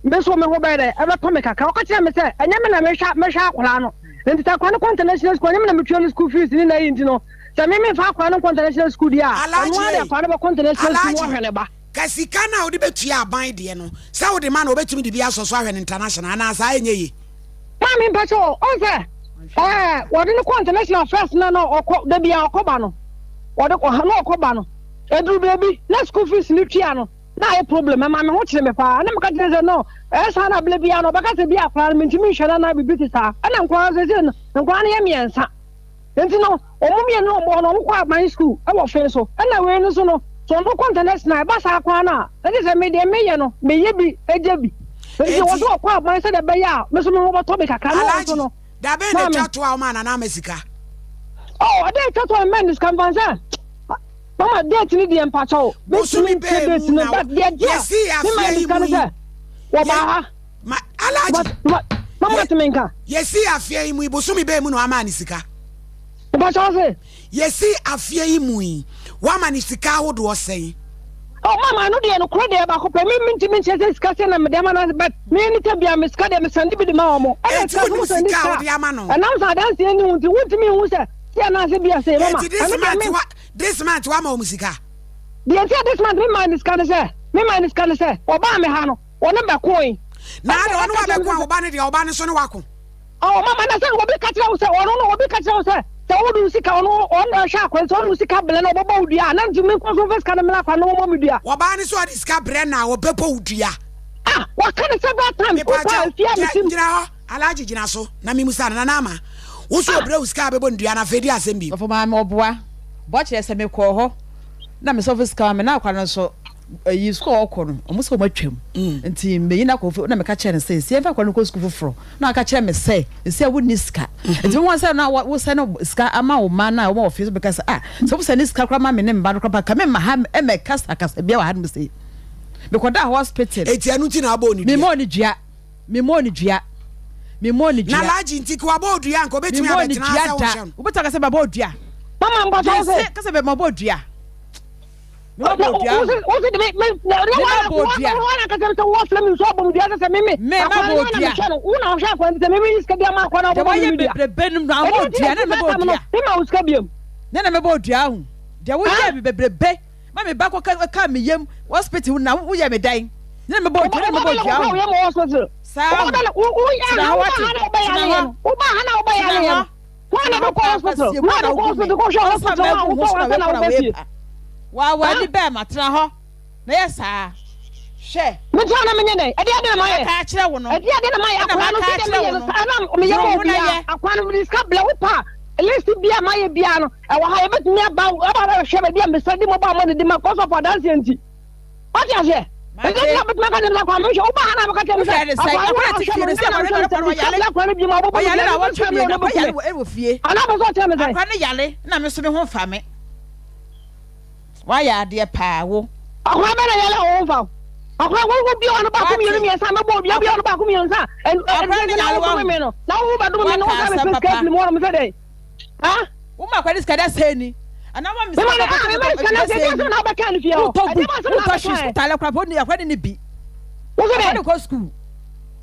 Speaker 4: me so me ho be de e be to me kaka o ka tell me se enya me na me hwa akwala no. Enti ta kwana international school enya me na me twa school fees ni na yin no. Se me fa kwana international school dia. Anu ade kwana be international school wo hwene ba.
Speaker 1: Kasika na odi betua aban de no se odi ma na obetumi de bia soso ahwe international na asa enye yi
Speaker 4: ma mi mpacho o se wodi no international first na no de bia okoba no wodi ko ha no okoba no edru baby na school fees ni tua no na e problem ma me ho kire me pa na me ka tell no sa na ble bia no baka se bia afra me ntimi hwena na bibi sa na nkwa se se no nkwa na ye miensa enti no omumie no mo no nkwa aban school e wo fe so na we no so no so no international ba sa kwa na e se me de me ye no me ye bi eje bi e wo so kwa ban se de be ya me so mo to be kaka no so no
Speaker 1: da be ne twato a ma na mesika
Speaker 4: oh ade twato a men dis convention mama date ni de empacho
Speaker 1: be sumi be na yes afia yi mu wo ba ha ma alaji
Speaker 4: mama tumenka
Speaker 1: yes afia yi mu ibosumi be mu no ama ni sika
Speaker 4: ba so se
Speaker 1: yes afia yi mu wa ma ni sika hodo osei
Speaker 4: oh mama no de no kro de ba ko pe me ntimi nche sika se na me de ma na but me ni tabia me sika de me sandi bi de ma omo
Speaker 1: e ti wo sika ho de ama no
Speaker 4: anam sa dance ni unti wuntimi hu se se na se bia se mama
Speaker 1: this month wa ma o musika
Speaker 4: de tia this month me man sika ne se oba me ha no wona be koin
Speaker 1: na de wona wa be ko oba ne de oba ne so ne wako
Speaker 4: oh mama na se obi ka tira wo se ono no obi ka tira wo se se wodu sika ono on sha kwen so wodu sika ble na obobo udua na ntumi ko so sika na mela kwa no mo medua
Speaker 1: oba ne so odi sika bre na obepo udua
Speaker 4: wa kan several times ko pa fia mi tim
Speaker 1: jira ho alaji jina so na mi musa na na ma wo so bre sika abebo ndua na fedi asembi
Speaker 11: ofo ma me oboa bo kire se me ko ho na me so sika me na kwa no so yi school okono omuso matwam nti me yina ko na me ka kire ne se se fa kwa no ko school foforo na ka kire me se wo ni sika nti won se na wo se no sika ama wo ma na wo office be ka se so wo se ni sika kwa ma me ne mba no kwa ka me ma ha e me kasa bia wa ha me se be ko da hospital
Speaker 1: eti anu ti na abo ni
Speaker 11: me mo ni dua
Speaker 1: na laji nti ko abo dua nko betumi abetina asa wo sha
Speaker 11: wo beta ka se ba bo dua
Speaker 4: mama mba to se
Speaker 11: ka se be ma bo dua
Speaker 4: o se de me na wana ka se wo flame so bom dua se me
Speaker 11: ma bo dua
Speaker 4: una sha kwa nti me iska dia ma kwa na
Speaker 11: bo ye bebrebe na bo dua na me bo dua
Speaker 4: me ma uska biam
Speaker 11: na me bo dua hu de wo ye bebrebe ma me ba ko ka me yem hospital na wo ye me dan na me bo dua na me bo dua hu
Speaker 4: wo ye mo hospital sa wo ya na wo ba ya wana ko hospital ko sho hospital
Speaker 11: wa ni be matra ho na yesa she
Speaker 4: me tana me nyene ade ade ma ye
Speaker 11: ka kire wo no
Speaker 4: ade ade ma ye akwa no se de me ana me ye mo bia akwa no riska bla wo pa list bia ma ye bia no e wo ha ye betumi aba aba hwe be dia me sadi mo ba mo de ma cause of dance enti what you say
Speaker 11: Why are dear power?
Speaker 4: I will be on the back of me and some about you on the back of me and now over today. Huh?
Speaker 11: Uma kwa diska da seni. Ana wa
Speaker 4: misa. I can if you.
Speaker 11: Tala kwa boni akwani ni bi. Wo go school.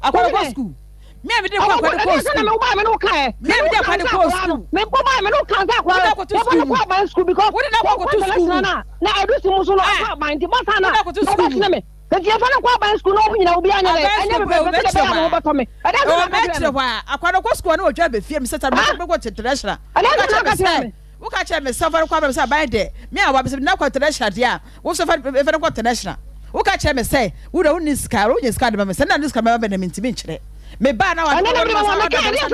Speaker 11: Akwa go school. Me am dey kwa go school.
Speaker 4: Me ba me no kai.
Speaker 11: Me am dey kwa go school.
Speaker 4: Me ba me no kan kwa.
Speaker 11: Go to
Speaker 4: school because.
Speaker 11: Wo dey go to school.
Speaker 4: Na I do some so no ba nti ba sana.
Speaker 11: Go to school.
Speaker 4: Nti ya fana kwa ban school no hu nyina obi anya le. Anya me be na ba to me. Ada
Speaker 11: so na me wa. Akwa go school na odwa be fie me seta me go international.
Speaker 4: Ada
Speaker 11: wo ka che me safari kwa be say ban de me a wa be say na kwa international dia wo safari be kwa international wo ka che me say wo da woni ska wo nyi ska de me say na ska me ba na mentimi nkyere me ba na wa
Speaker 4: na me ka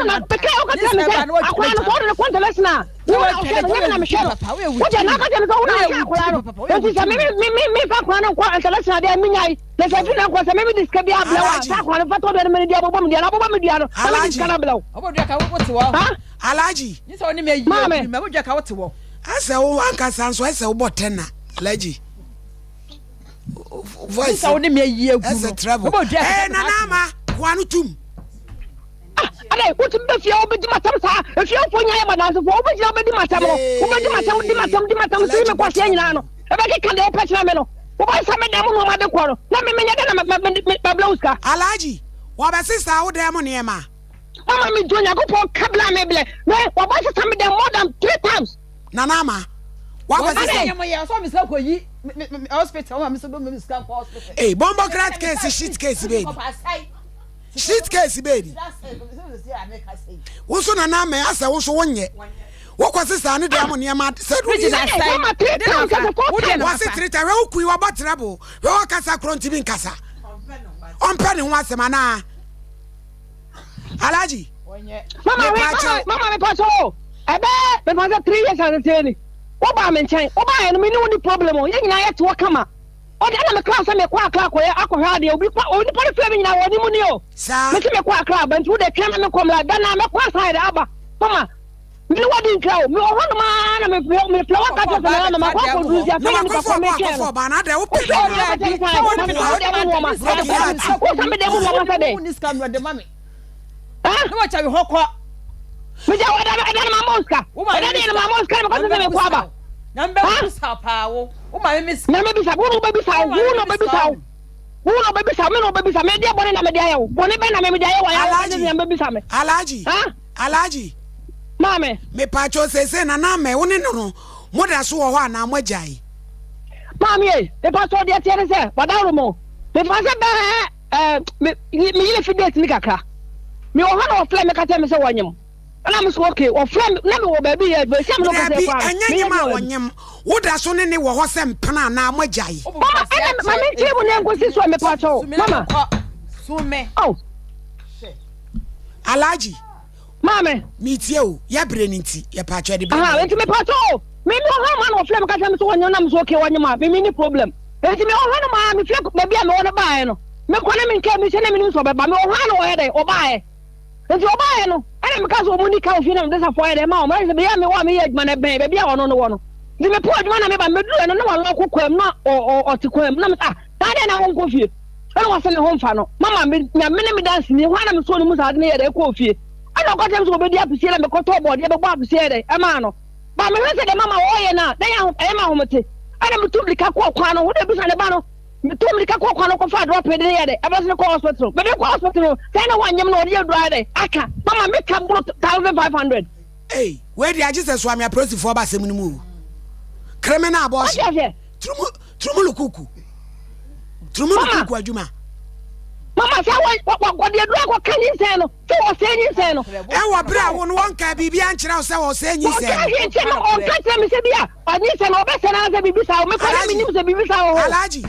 Speaker 4: na pe ka o ka tell me akwa no ko no international wo na me share wo je na ka tell me so wo na akwa no enti say me fa kwa no kwa international dia me nyai na say fi na kwa say me diska bia bla wa ta kwa no fa to de me dia bo me dia na bo me dia no ala diska na bla
Speaker 11: obo dia ka wo te wo
Speaker 1: Alaji
Speaker 11: ni so ni me yi me wo dia ka wo te wo
Speaker 1: ase wo anka sanso ase wo botena Alaji voice
Speaker 11: so ni me yi egu
Speaker 1: ase travel na na ma kwanu tum
Speaker 4: ale wo tum be fie wo be di matam sa fie wo nya ya badanse fo wo be di wo be di matam no wo be di matam si me kwase nyina no e be ke kan de pe chira me no wo ba sa me dem no ma de ko no na me nya de na me blauska
Speaker 1: Alaji wo be sister wo dem ne ma
Speaker 4: Mama me jonya go for kabla me ble no wo ba sa me dem more than 3 times
Speaker 1: nana ma wa ba sister
Speaker 11: mo ya so me sa ko yi hospital wa me so do me scan for hospital
Speaker 1: bombo crat case shit case baby shit case baby wo so nana me asa wo so wonye wo kwa sister ne dem ne ma said wo
Speaker 4: ji na sai
Speaker 1: wo se trita we ku wa batrabo we wo kasa kronti bi nkasa on pe ne ho asema na Alaji
Speaker 4: mama me pacho ebe me pacho 3 years and tell wo ba me nchen wo ba no me ni problem o ye nyina ye to kama o de na me class me kwa class ko ye akọhwa de obi pa oni pori fe me nyina wo ni mu ni o me ti me kwa class but wo de twa na me kom la da na me kwa side aba mama me wadi nkrawo me o hono ma na me flower ka to na ma kwa ko du ya fe ni pa ko me ke
Speaker 1: no ba na de wo pe
Speaker 11: no wa chawe hokwa
Speaker 4: me ja wa da ma moska da ma moska me ko se me kwa ba
Speaker 11: na mbe bisa pa wo ma me miss
Speaker 4: na me bisa wo be bisa me no be bisa me dia bone na me dia ya wo bone be na me dia ya wa ya me bisa me
Speaker 1: Alaji
Speaker 4: mame
Speaker 1: me pacho sese na na me woni no mo da so wo ho ana mo ajai
Speaker 4: mame e pacho dia tiere se wadaro mo me fa se me yile fidet ni kakra me o hana o flame me ka tell me se wonyem ana me so okay o flame na me wo baby e be se me no ka se kwa
Speaker 1: me ma wonyem wo da so ne wo ho se mpana na mo ajai
Speaker 4: mama me ti bu ne ngosi so me pacho mama
Speaker 11: so me
Speaker 4: oh
Speaker 1: Alaji
Speaker 4: mame
Speaker 1: mi tie o ya bre ni nti ya pacho de
Speaker 4: enti me pacho me o hana no flame ka tell me se wonyem na me so okay wonyem a me ni problem enti me o hana ma me flame baby a me wona bae no me kwana me nke me se na me ni so beba me o hana o he dey o bae enti o bae no ana me ka so muni ka ofi na me desa for dey ma o ma se be ya me wa me ye adwuma na ben baby a wono no wono di me po adwuma na me ba me duru no na wa lo kokwam na o ti kwam na me ta dey na won ko fie ana wa se ne ho mfa no mama me nya me ne me dance ni ho ana me so no mu sa de ne ye dey ko fie ana ko tem so be dia pisi na me ko to board ye be gba pisi dey e ma no ba me se de mama o ye na dey ya ma ho mete ana me tubli ka ko kwa no wo de bisa ne ba no me tubli ka ko kwa no ko fa drop de ye dey e ba se ko hospital be de ko hospital say na wanyem no de dry dey aka mama me ka 1500
Speaker 1: where the Jesus wa me approach for ba sem ni mu criminal boss trumu lukuku adwuma
Speaker 4: mama say what dey do ko kan yin say no so o say yin say no
Speaker 1: e wo bra wo no won ka bibia nkyira o say o say yin say
Speaker 4: no o ka say me say bia ani say no o be say na say bibi sa o me ko me nim say bibi sa o
Speaker 1: Alaji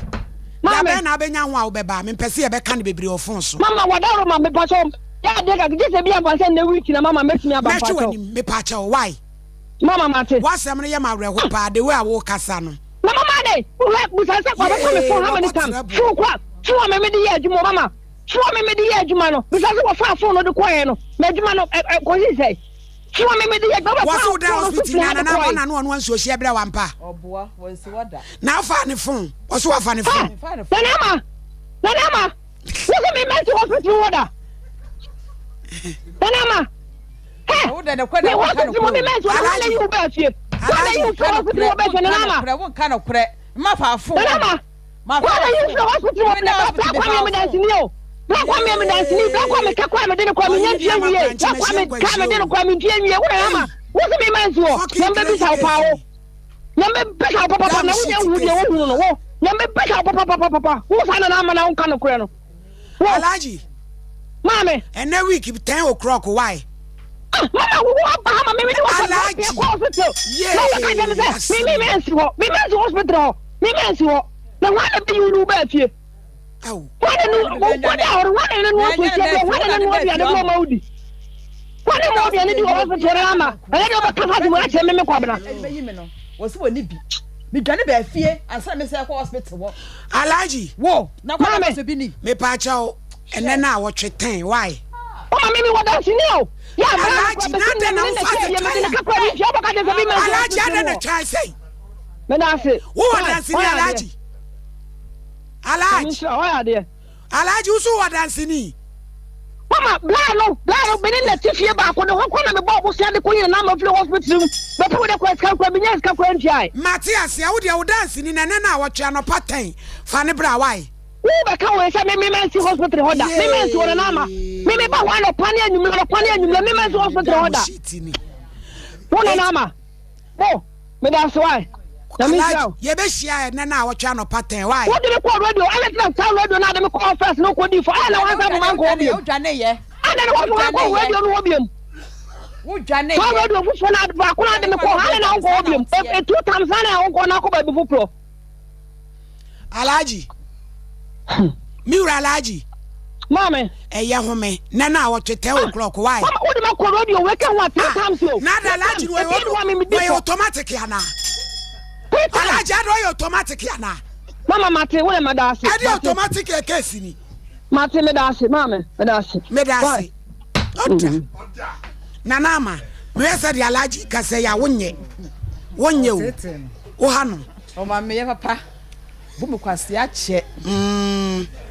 Speaker 1: ya be na benya ho a wo be ba me pese ye be kan bebre o fon so
Speaker 4: mama wadaro ma me pacho ya de ka gise bia ba say na week na mama metumi aba pacho
Speaker 1: me pacho why
Speaker 4: mama mate
Speaker 1: wasem ne ye ma wre ho pa de we a wo kasa no
Speaker 4: mama de Hey, busa say kwa me for how many times? True kwa. True me di ye adwuma mama. True me di ye adwuma no. Busa say kwa fa phone no de kwae no. Me adwuma no ko si say. True me di ye baba.
Speaker 1: What's the hospital na no nso hia bra wampa.
Speaker 10: Oboa, wonsi wada.
Speaker 1: Na fa ne phone. What's wa fa ne phone?
Speaker 4: Nanama. What's me meant to hospital wada? Nanama.
Speaker 10: Wo da kwa da wa kana ko.
Speaker 4: Me meant to hospital you ba fie. Why you for hospital ba fie nanama?
Speaker 10: Won kana kure. Ma fa phone.
Speaker 4: Nanama. Why you for hospital ba kwa me dance ni o. Ba kwa me dance ni, ba kwa me ka kwa me de kwa me nyantia wie. Ba kwa me ka me de kwa me ntia wie. Wo nanama. What's me meant to? Number bi sa pa o. Number bi sa papa na wo nya hu de wo hu no wo. Number bi sa papa. Wo sa na ma na won kana kure no.
Speaker 1: Alaji.
Speaker 4: Mame.
Speaker 1: And that week 10 o'clock why?
Speaker 4: Mama, mama, me do hospital. Yes. Me men's hospital. Me men's ho. Na why be you do bad here?
Speaker 1: Oh.
Speaker 4: Why no what do hospital mama. I don't know how to watch me kwabra.
Speaker 10: Was woni bi. Me dwane ba fie ansa me say ko hospital wo.
Speaker 1: Alaji.
Speaker 10: Wo, na kwa me so bi ni.
Speaker 1: Me pa cha and then now what 10 why?
Speaker 4: Oh, maybe what else you know? Yeah,
Speaker 1: Alaji, not then I'm Alaji, I don't know try say.
Speaker 4: Menase.
Speaker 1: Who are dancing Alaji? Alaji.
Speaker 4: Oh, yeah, dear.
Speaker 1: Alaji, who's who are dancing?
Speaker 4: Mama, blano, been in the tissue back when the whole corner of the ball was the queen and number of the hospital. But who the question can be yes, can
Speaker 1: Matthias, how would you dancing in an hour, channel pattern? Fanny Bra, why?
Speaker 4: Who the cow is a men's hospital order? Men's or an armor. Maybe about one of Panya and you men's hospital order. One an armor. Oh, but that's why.
Speaker 1: Yebesia and now channel pattern. Why?
Speaker 4: What do you call radio? I let them tell radio now. They call first. No code for. I know I'm going to go. I don't know what to go.
Speaker 10: Who Jane?
Speaker 4: How radio? Which one? I'm going to call. I don't know. 2 times I won't go now. Before pro.
Speaker 1: Alaji. Mura Alaji.
Speaker 4: Mommy.
Speaker 1: Eya home. Nana what 10 o'clock. Why?
Speaker 4: What do you call radio? We can what 2 times you.
Speaker 1: Not Alaji. Why automatically now? Alaji, I do automatically now.
Speaker 4: Mama Mate, what am I dancing?
Speaker 1: I do automatic case ni.
Speaker 4: Mate me dancing, mama. Me dancing.
Speaker 1: Oda. Nanama. Me say the Alaji ka say ya wonye. Wonye o. O hanu.
Speaker 10: O ma me ye papa. Bumu kwase ache.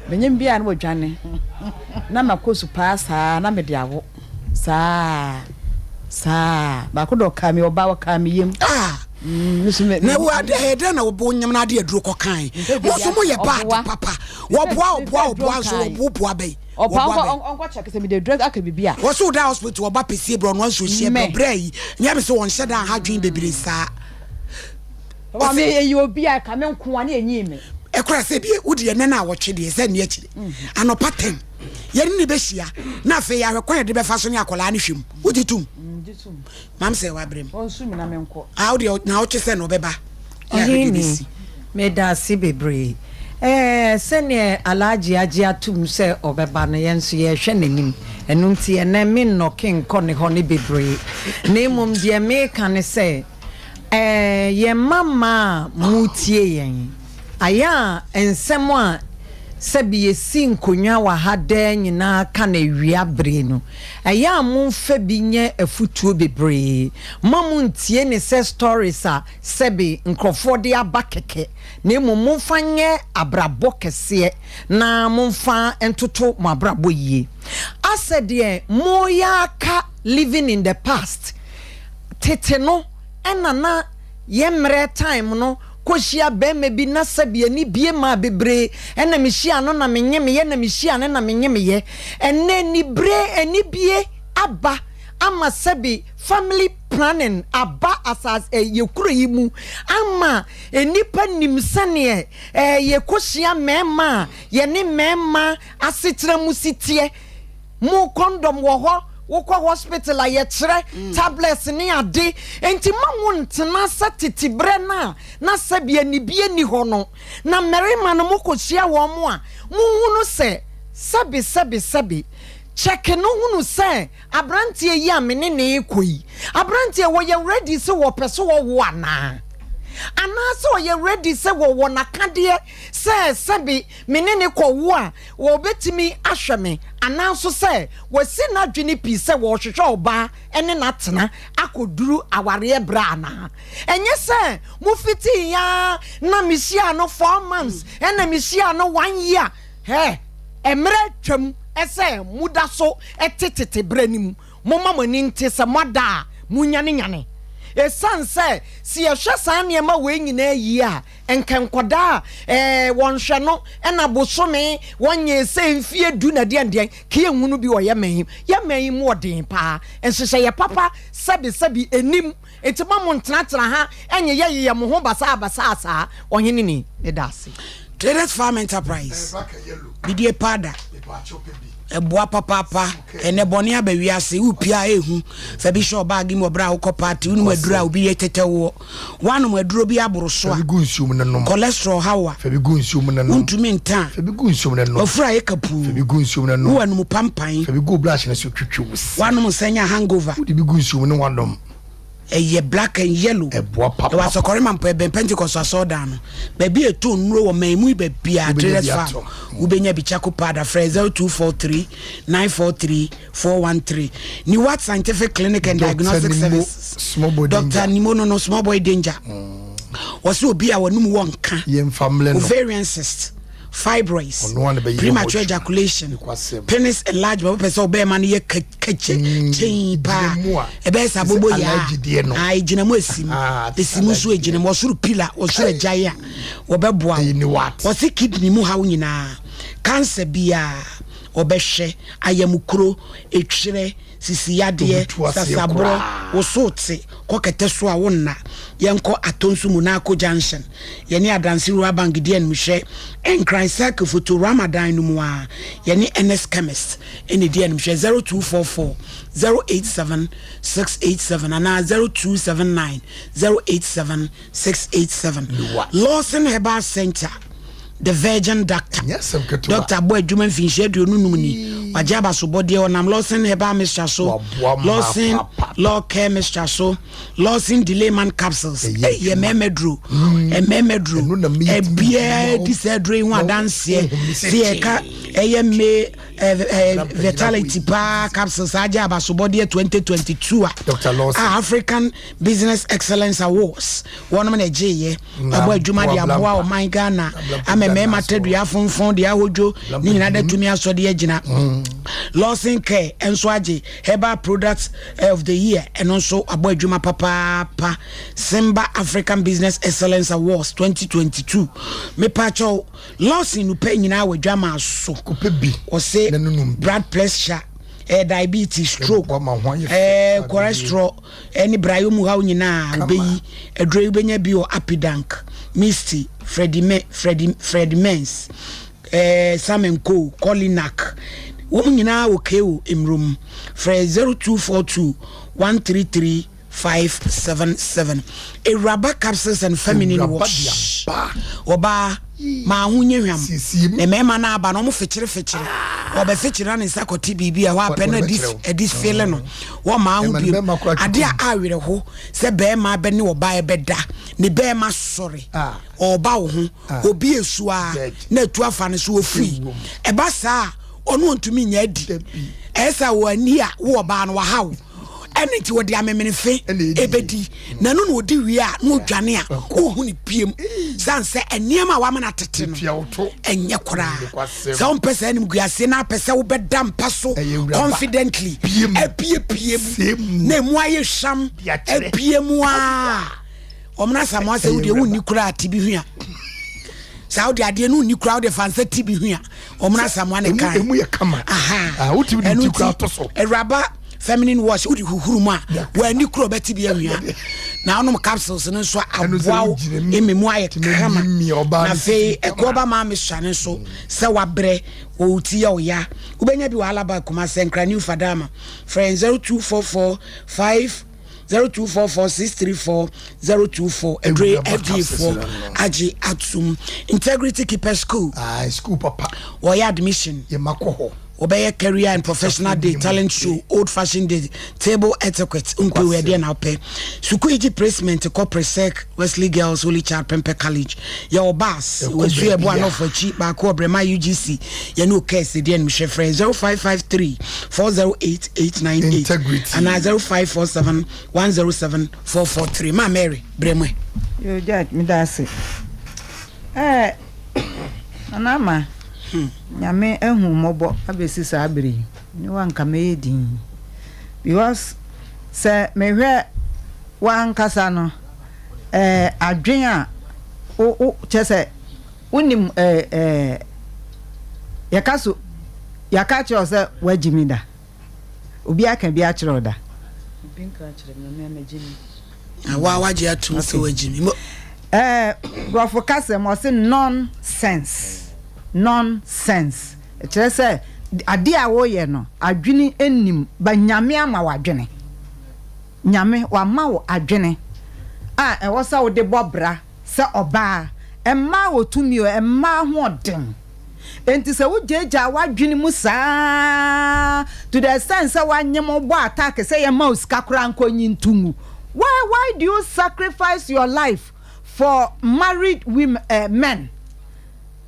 Speaker 10: Menyem bia na odwane. Na makosu pasa na me de awo. Saa. Ba ko do ka me oba wa ka me yem.
Speaker 1: Na wa de hede na obo nyam na de aduro kokan. Mo so mo ye bad papa. Wo boa so wo boa bai.
Speaker 10: Onko check se me de dress aka bibia.
Speaker 1: Wo so da hospital oba pese bro no so hie bebre yi. Nya me so won hye da hadwen bebre saa.
Speaker 10: Wa me ye obi a ka me nko ane enyi me.
Speaker 1: Ekura se bie wudi ye na awotwe de se ne akire. Anopa 10. Ye ni be hia. Na fe ya hwekwan de be fa so ne akola ne hwem. Wudi tum. Mam say wa brem.
Speaker 10: Onsu mi na me nko.
Speaker 1: How de na o chese no beba.
Speaker 10: Ohini. Me da si bebre. Sene Alaji agi atum se obeba no yenso ye hwe nanim. Enum ti ye na me knocking ko ne ho ne bebre. Na mum de me kan se ye mama mutie yen. Aya ensem a sebi esi nkonwa wa ha da nyina ka na wia bre no aya momfa bi nye afutuo bebre mamuntie ne se stories a sebi nkrofo de aba keke na momfa nye abrabo kese na momfa entoto mo abrabo yie asede moya ka living in the past tete no enana yemre time no koshia be me bi na sabia ni bie ma bebre ena mehia no na menye me ye na mehia ne na menye me ye ene ni bre eni bie aba ama sabi family planning aba asas ye kuro yi mu ama enipa nimsane ye koshia mema ye ne mema asetra musitie mu condom wo ho wokwa hospital a ye kire tablets ni ade enti mamu ntena satitibre na sabia ni bie ni ho no na merima no mokohia wo mo a muhunu se sabi check no hunu se abrantie yi amene ne ekoi abrantie wo ye ready se wo pese wo wo ana anaasɛ ɔyɛ ready sɛ wɔwɔ n'akadeɛ sɛ sɛbi mene ne kɔwo a wɔbɛtumi ahwɛ me ananso sɛ wɔsi n'adwene pii sɛ wɔhwehwɛ ɔbaa ɛne n'atena akɔduru awareɛ bra ana ɛnyɛ sɛ mufiti ya na mehyia no 4 months ɛna mehyia no 1 year emre twam ɛsɛ muda so ɛtetete bra nim moma mani nte sɛ moda munyane esan sɛ si yɛhwɛ saa nneɛma wɔ nyina yi a enkenkoda wɔnhwɛ no ɛna bosome wɔnyɛ sɛ mfie du na deɛ kie hunu bi wɔ yɛmɛn mu ɔden paa enhyehyɛ yɛ papa sɛbi enim etima mo ntenatena ha ɛnyɛ yɛyɛ mo ho basa asa ɔhene ni edase
Speaker 1: Traders Farm Enterprise bidie pada eboa papa ene boni abawiase upia ehu fa bi sho bag mo bra wo party unu madura obi yetetewo wanu maduro bi aboroso a cholesterol hawa
Speaker 2: fa bi gu nsuom na no
Speaker 1: untumi nta
Speaker 2: fa bi gu nsuom na no
Speaker 1: ofura ye kapu
Speaker 2: fa bi gu nsuom na no
Speaker 1: wanu pampan
Speaker 2: fa bi gu brush na so twetwe
Speaker 1: wanu senya hangover
Speaker 2: udi bi gu nsuom na wadom
Speaker 1: eye black and yellow
Speaker 2: papa
Speaker 1: was a correct man Pentecost so down baby a two no maimu baby a Traders Farm ubenya bichako pada phrase 0243 943 413 ni what scientific clinic and diagnostic services Dr. Nimo no small boy danger was obi a wonum wonka ovarian cyst fibroids, premature ejaculation, penis enlargement, person be man ye kache pa ebe sabobo ya ai jinamo esimu so ejinamo suru pillar o suru jaya obeboa o si kidney mu ha nyina cancer bia obehwe ayamukuro etwire sisi yade sasabro wosote kokete so a wonna yenko atonsu munako junction yene adansi ruwa bangidi enmhwe enkran cycle photo Ramadan no mu a yene NS chemist ene di enmhwe 0244 087 687 ana 0279 087 687 Lawson Herbal Center, the Virgin Doctor.
Speaker 2: Yes,
Speaker 1: Dr. Boy Juman Finche do nunumuni. Wajaba so body on am Lawson Herbal Mr. So. Lawson Law Care Mr. So. Lawson Delayman capsules. Ye memedru. E memedru. E bia disedre one dance here. See ka me vitality pa capsules ajaba so body 2022.
Speaker 2: Dr. Lawson
Speaker 1: African Business Excellence Awards. One man eje Boy Juma dia boa o man Ghana. Me matedua fonfon de ahojo ni nyina da tumi aso de agina Lawson Care enso age herbal products of the year eno so aboadwuma papa Simba African Business Excellence Awards 2022 me pacho Lawson no pe nyina awadwama so
Speaker 2: kopebi
Speaker 1: o say blood pressure diabetes, stroke, cholesterol, any brayumu how nyina obeyi edre ubenya bi o apidank misty Freddie Mens Sompa Nkomo Colinac woman nyina okay o emrum fra 0242 133 577 a rubber capsules and feminine wash oba ma hunye hwam e mema na aba no mo fechire oba fechire na nsa koti bibia wa pe na this feeling no wo ma hu bi ade a awere ho se be ma be ne oba e beda ne be ma sori oba wo ho obi esu a na tu afa ne so ofui e ba sa onu ntumi nya adi esa wo ani a wo oba no wa hawo eniti wo de amemene fe ebedi na no odi wi a no dwane a ohun ni piem sanse eniema wa mana tete no enye kora se on pese anim guase na pese wo beda mpa so confidently epiem na mu aye hwam epiem a omna samo se wo de wo ni kura atibi hua Saudi ade no ni crowd de fansa tibi hua omna samo ne kan
Speaker 2: emu ye kama wo tibi ni kura to so
Speaker 1: eraba feminine wash udi huhuruma wa ni kuro beti bia hua na onom capsules no so aboawo ememu aye kama na fe ekoba ma me swane so se wabre wo uti ya oya ubenya bi wala ba kuma senkra new fadama friend 0244 0244 634 Edre FD4 Aji Atsum Integrity Keeper School
Speaker 2: school papa
Speaker 1: Oya admission
Speaker 2: ye makoho
Speaker 1: obey career and professional day, talent show, old fashioned day, table etiquette, we there now pay. Sukuiji placement to corporate sec, Wesley Girls, Holy Child, Pempe College. Your boss was you one of a cheap back Brema UGC. You know case the end Michelle Frey 0553 408 898
Speaker 2: integrity
Speaker 1: and 0547 107 443. Ma Mary Bremwe.
Speaker 11: You judge me that's it. Anama. Nyame ehu mobo abesi sa abiri ni wanka meyedin because se mehwe wankasa no adwen a o chese unim yakaso yakacho se wajimida obi aka bi akire da obi nka akire me megimi
Speaker 1: wa waje atum se wajimi
Speaker 11: brofo kase mo se nonsense kire se ade a wo ye no adwene enim ba nyame ama wadwene nyame wa ma wo adwene a e wo sa wo de bobra se oba emma wo tumi o emma ho den enti se wo jeja wadwene mu saa to the sense wa nyem bo attack se ye ma usika kura nkonyi ntumu why do you sacrifice your life for married women men?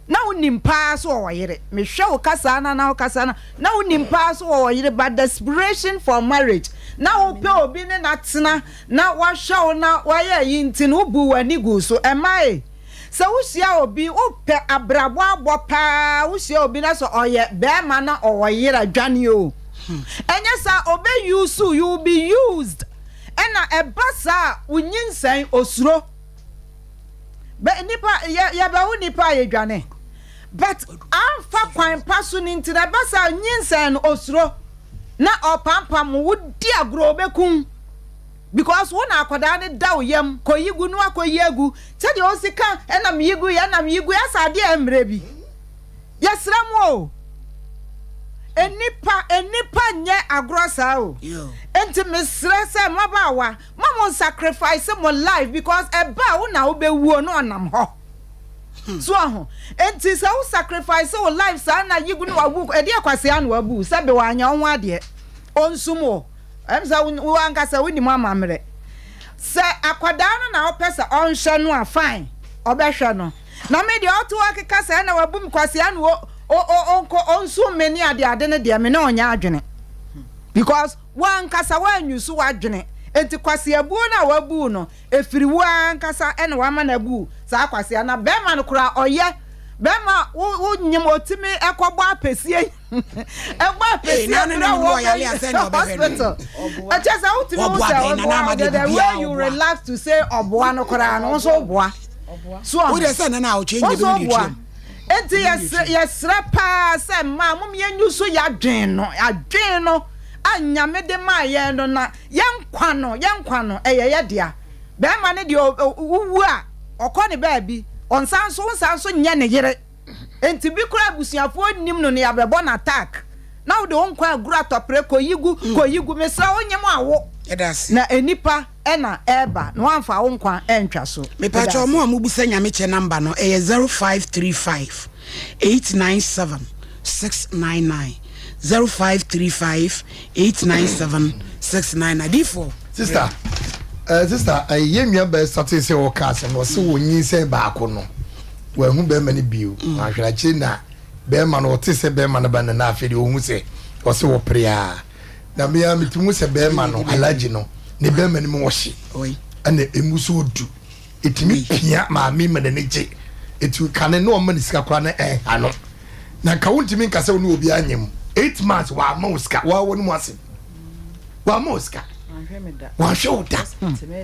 Speaker 11: Now nimpa so oyire me hwe kasa na kasa na nimpa so oyire but desperation for marriage now ope obi ne natena na wa hwe na wa ye yinti no bu wani gu so emai se wo hia obi ope abrabo abopa wo hia obi na so oye be ma na oyire adwane o enye sa obe use you be used ena ebasa unyinsan osuro be nipa ya ba wo nipa ye dwane but amfa kwan paso ninti na basa nyinsan osuro na opampam wodi agro obekun because wona akoda ne daw yam koyigu no akoyigu tede osika enam yigu ya sade emre bi yesramo enipa nye agrosa o enti mesre se mabawa mamo sacrifice mo life because eba wo na obewu no onam ho so ho enti se wo sacrifice wo life sa na yigu no wabu ede akwase anu wabu se be wanya onwo ade onsumo emsa wo ankasa wo ni mo amamre se akwada no na opesa onhwe no a fine obehwe no na me de oto akeka se na wabu mkwase anu onsu meni ade ne de me na onya adwene because wan kasa wan yusu wadwene enti kwase abu na wabu no efiri wan kasa ene wa ma na bu sa kwase na be ma no kura oye be ma wo nyim otimi ekogbo apesie egbo apesie na wo yale ase na hospital achesa utimi wo say the way you relax to say oboa no kura no so oboa so
Speaker 1: wo de say na o change the nutrition
Speaker 11: enti yesra pa se ma mum yenyuso ya dwen no anyame de ma ye no na yenkwa no eye dia be ma ne de wuwu a okoni ba bi onsanso nye ne yere enti bi kura busuafo nim no ne yabebo na attack na wo de onkwa agura topre koyigu mesra onyem awo na enipa ena eba no amfa onkwa entwa so
Speaker 1: me pa cho mo amubusa nyame che number no 0535 897 699 0535 897 699 D4
Speaker 2: sister yemia be start say o cast no se wonyin say baako no wa hu be mani biu ahwera chi na be ma no te se be ma na ba na afede o hu se o se wo prea na me ya mitimu se be ma no alaji no ne be mani mo hye oi ana emuso odu etimi pia ma mi ma na neje etu kane no ma nisika kwa na ano na ka wontimi nka se wo no obi anyem 8 months wa moska wa wonu mu ase wa moska wa shota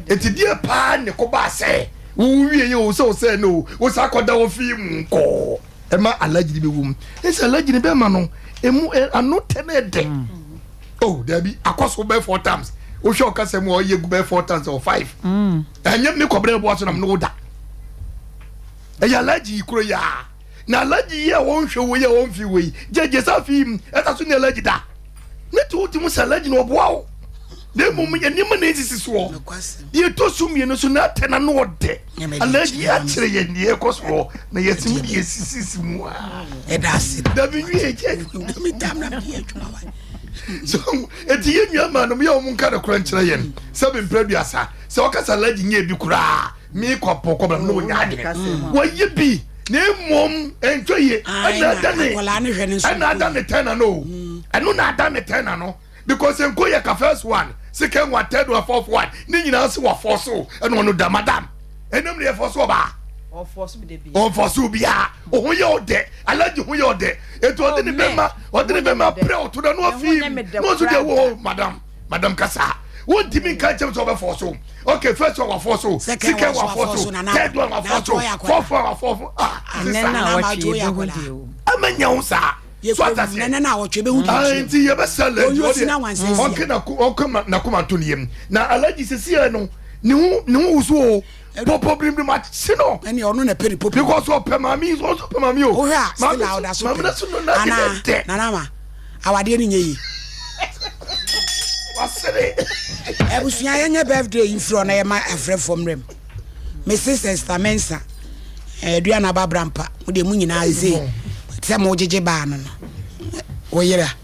Speaker 2: etidie pa ne ko ba se wo wie ye o so se no wo sa koda wo fi mu ko e ma alaji be wum ese alaji ne be ma no emu ano tenede oh there be akoso be 4 times o sho ka se mu o ye gu be 4 times or 5 anyem me ko bre bo so na no da e ya alaji kuro ya na alaji ye won hwe wo ye won fi we jeje sa fi eta so ne alaji da ne to ti mu alaji no bo na mum ye nyema na nsisi so ye to sum ye no so na tena no ode alaji ya kire ye ne ekoso na yetim ye sisi mu a
Speaker 1: edase
Speaker 2: da bi ye je
Speaker 1: mi tam na bi adwuma wa
Speaker 2: so eti ye nwa ma no me o mun ka da kura nkire ye se be mpraduasa se okasa alaji nye bi kura mi kopo ko bla no nya ade wo ye bi ne mom enjoy ana dane tena no eno na dane tena no because enko ye ka first one second one third one fourth one ni nyina se wa force eno no da madam enom ne force ba
Speaker 10: o force bi de bi
Speaker 2: o force bia o ho ye ode alaji ho ye ode eto ode ni bema pre o to da no afi no so de wo madam kasa won timi kan chem so be force okay first one wa force second one force third one wa force fourth one wa force
Speaker 10: na wa chi be hudi o
Speaker 2: amanya unsa so atase
Speaker 1: na wa chi be hudi
Speaker 2: nti ye be sele okay na kuma to niem na alaji sesi no ni hu uso popo brim ma sino
Speaker 1: eni onu na peri popo
Speaker 2: because of mami is also mami o
Speaker 1: still out that so na ma awade ni nyi
Speaker 2: wasere
Speaker 1: ebusuya yenye birthday infro na ye ma afre from rem me sister Mensa dua na babrampa mo de mu nyina ase se mo jeje ba no wo yera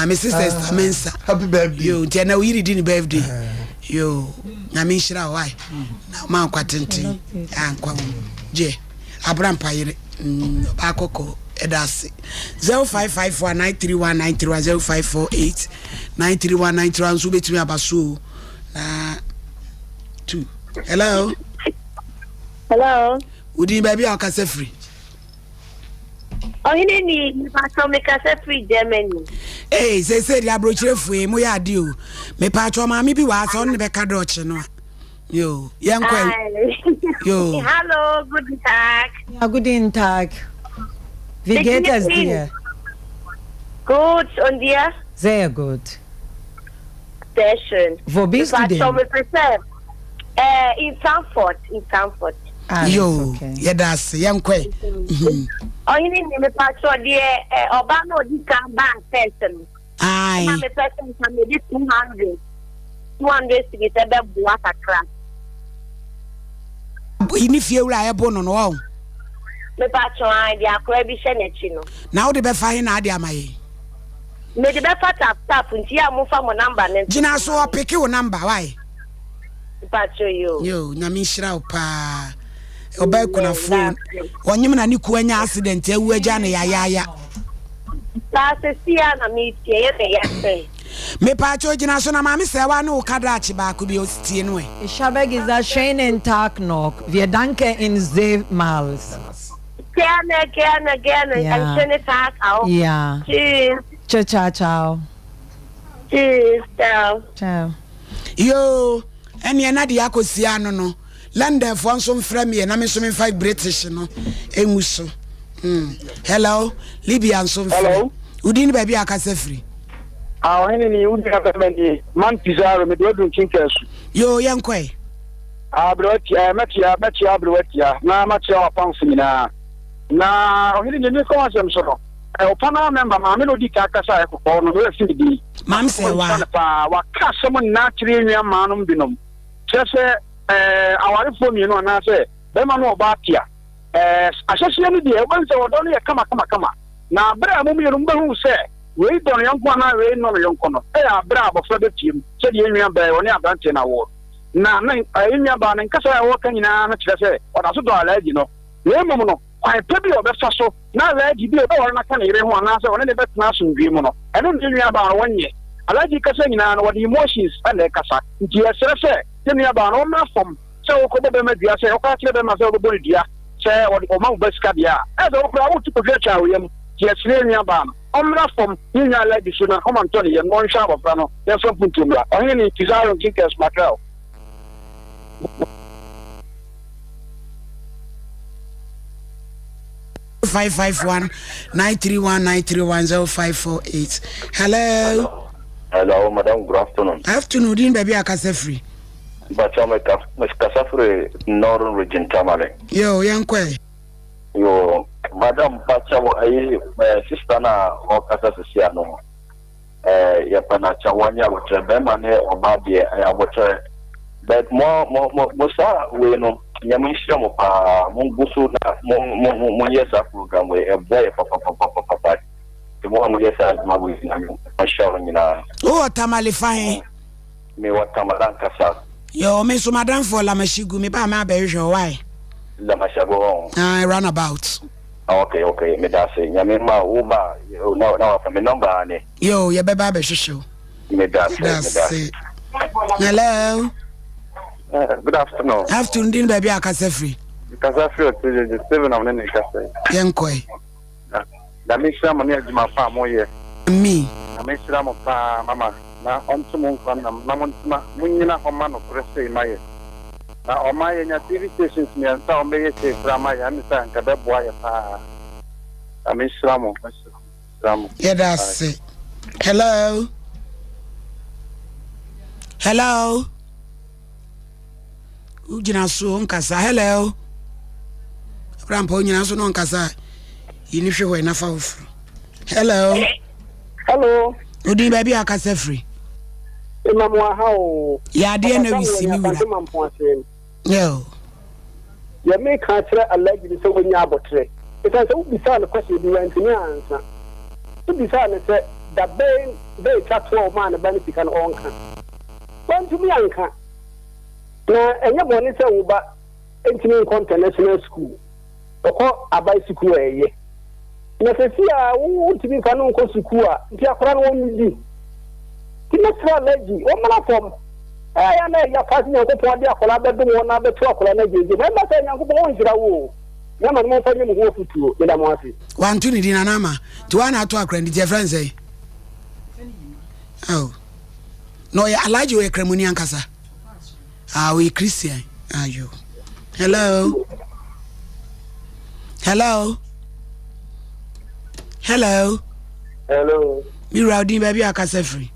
Speaker 1: me sister Mensa
Speaker 2: happy birthday
Speaker 1: yo tia na uyiri di ni birthday yo na me shira why na ma kwatente ankwa je abrampa yire ba kokko edase 0551931931 0548931931 so betimi abaso na 2
Speaker 15: hello
Speaker 1: udi baby akase free
Speaker 15: oyini ni pato me kase free Germany
Speaker 1: say dia brochire fue mo ya di o me pato ma mi bi wa so ne be ka do chi no yo yankwa yo
Speaker 15: hallo guten tag
Speaker 10: ja guten tag. Wie geht es dir?
Speaker 15: Gut, und dir?
Speaker 10: Sehr gut.
Speaker 15: Sehr schön.
Speaker 10: Wo bist du denn?
Speaker 15: In Frankfurt.
Speaker 1: Yo, okay. Ja, das, yankwe.
Speaker 15: Oh, you need me pacho die Obama di kamba person.
Speaker 1: Ai.
Speaker 15: Me person can be 200 to get a bua sakra.
Speaker 1: Ini fie wura ebo no no.
Speaker 15: Me pacho ai dia akwa bi shenechi no.
Speaker 1: Na wo de be fa hin na ade amaye.
Speaker 15: Me de be fa tap nti ya mo fa mo number ne.
Speaker 1: Gina so opeke wo number why?
Speaker 15: Pacho
Speaker 1: yo na mi shira pa. Oba kuna phone. Wonyim na ni ku anya accident ewu aja na ya.
Speaker 15: Ta se sia na mi tie ye say.
Speaker 1: Me pacho gina so na ma me se wa na ukada achi ba ku bi ostie no e.
Speaker 10: Ich habe gesagt schönen Tag noch. Wir danken Ihnen vielmals.
Speaker 15: Gerne.
Speaker 10: Ja.
Speaker 15: Einen schönen Tag auch.
Speaker 10: Ja.
Speaker 15: Tschüss.
Speaker 10: Ciao.
Speaker 15: Tschüss.
Speaker 10: Ciao.
Speaker 1: Yo, eni na de akosia no. London for some frame me na me so me 5 British no. Emuso. Hello, Libyan so.
Speaker 13: Hello.
Speaker 1: Udini baby akase free.
Speaker 13: Hene ni udi ka bemendi man pizarro me do chinkesu.
Speaker 1: Yo yankwe.
Speaker 13: Broti metia brotia na matia wapanfina. Na hene ni ko asem so no. Opana member ma me no di ka kasa e ko no we fi di.
Speaker 1: Mam se wa.
Speaker 13: Wa ka som na tire nwa manum binom. Chese awari fo mi no na se be ma no ba tia. Asese ni di e won se wodo no ye kama. Na bra mu mi no mbehu se we don yanko na we no yanko no abra abofra be tim se die nwa ba woni abante na wo na nwa ba na nkasa ya wo kanyina na kire se oda so do alaji no we mum no ai pebi obefa so na alaji bi o na ka na ire ho na se woni ne betna so ndwi mu no eno ndi nwa ba wonye alaji kasa nyina no wodi emotions and kasa nti esere se nwa ba no ma fom se wo ko be ma dia se o ka kire be ma se wo bo dia se wodi o ma wo beska dia e do ko awu tipo dia cha wo yam ti esere nwa ba omra from nya la disu na come Anthony ye mo nsha abofra no ye so puntumra ohini tizaro kinkes mackerel
Speaker 1: 551-931-931-0548.
Speaker 16: Hello, madam. Good afternoon.
Speaker 1: Afternoon, din baby akase free.
Speaker 16: But I'm free northern region Tamale.
Speaker 1: Yo, yankwe.
Speaker 16: Yo, madam, Pacha, my sister na o kasa sia no. Yapana Chawanya, which a Bemane or Mabia, but more, we know Yamisham, Mungusu, Moyesa program, where a boy, papa. The one yes, I'm showing in a.
Speaker 1: Oh, Tamale fine.
Speaker 16: Me what Tamadan Casa.
Speaker 1: Yo, Miss Madame for Lamashigu, me by my baby, why?
Speaker 16: Lamashago.
Speaker 1: I run about.
Speaker 16: Okay, me that's it. Yamima, Uba, now from a number,
Speaker 1: yo, your baby show.
Speaker 16: Me that's
Speaker 1: it. Hello.
Speaker 16: Good afternoon.
Speaker 1: Afternoon, baby, I can say free.
Speaker 16: Because I feel the 7 of the Casa.
Speaker 1: Yankoi.
Speaker 16: That makes some money at my farm,
Speaker 1: me.
Speaker 16: I make some of Mamma. Now, on to Mamma, Munina, Homano, Presse, my. Now, on my TV stations, me and some may say from my understand, Cadabwaya. I miss some.
Speaker 1: Yeah, that's it. Hello. Hello. Ujina so nkasa. Hello. Rampo ujina so no nkasa. Inifwe we na fawfru. Hello.
Speaker 13: Hello.
Speaker 1: Udi baby akase free.
Speaker 13: Imamwa how.
Speaker 1: Ya de na wisi mi wura. Yo.
Speaker 13: Ya me ka kire alleged so wonya abotre. Because we be say the question be went me answer. To be say that they chat 12 man benefit kan onka. Want to me anka. Na enye boni se wo ba entimi international school. Oko abai school eye. Na sesi a wo ntimi fa no nko school a nti akora no won ti mesra leji o mala fom ya na ya fasi nko po de akora bedo mo na beto akora na jeje me ma se nyanko bo won hira wo na ma mo fa ni mo ho futuo me da mo ase
Speaker 1: wantu ni dina na ma ti wana ato akora ndi je friends eh oh no ya alaji we kremuni ankasa we Christian ayo hello hello hello
Speaker 16: hello
Speaker 1: mi rowdy baby akasa free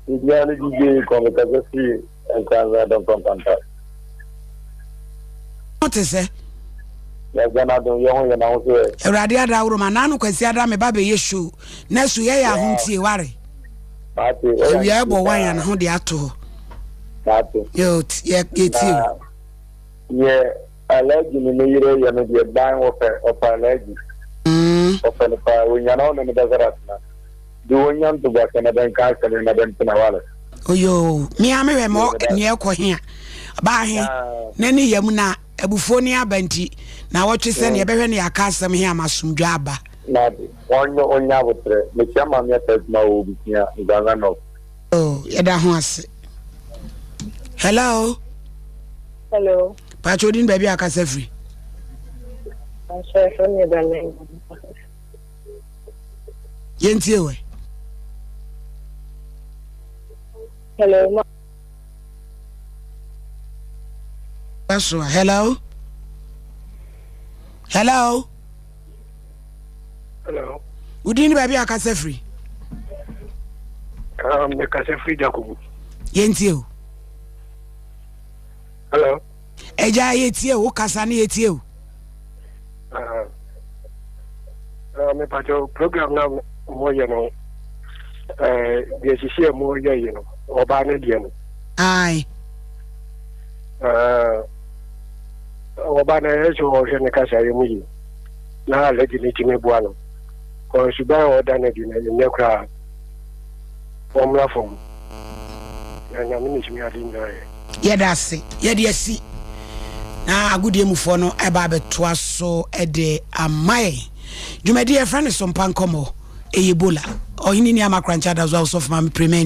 Speaker 16: Idiana DJ come kasa free and Canada don't contact.
Speaker 1: What is it?
Speaker 16: Ya gana don yo na ho so e
Speaker 1: Ewrade ada wuro ma nanu kwasi ada me ba be yeshu na su ye ya huntie ware
Speaker 16: Ate
Speaker 1: we abo wan ya na ho de ato
Speaker 16: Ate
Speaker 1: yo ye ti
Speaker 16: ye allergy ni yire ya no de ban of allergy of the power you know no dazarat na do nyam to ba kana dan ka kana na dan tuna wala
Speaker 1: oyo mi ame we mo ni ekwo hia ba he na ni yam na abufo ni abanti na wotwe se ne behwe ne akasem hia masumdwa aba
Speaker 16: na de onya botre me chama mi atasma o bitia nganga no
Speaker 1: oh yeda ho ase hello Pachodin baby akasa free
Speaker 15: I'm sorry for me darling
Speaker 1: yentie we
Speaker 15: hello
Speaker 1: Pastor hello Udini baby akasa free
Speaker 14: me kasa free Jacob
Speaker 1: yentie o
Speaker 14: hello
Speaker 1: eja yetie o kasa na yetie o
Speaker 14: me pacho program na mo ye no de sisi mo ye no oba na die no
Speaker 1: ai
Speaker 14: oba na ye so he ne kasa ye mu yi na leji ni time bua no ko suba oda na di na ne kra omra fom na me ni chimi adi ndaye
Speaker 1: yedase yedesi na agudie mufo no eba betoa so ede amaye dwumadi e friend Sompa Nkomo eyebola ohini ni amakrancha da zo of my premier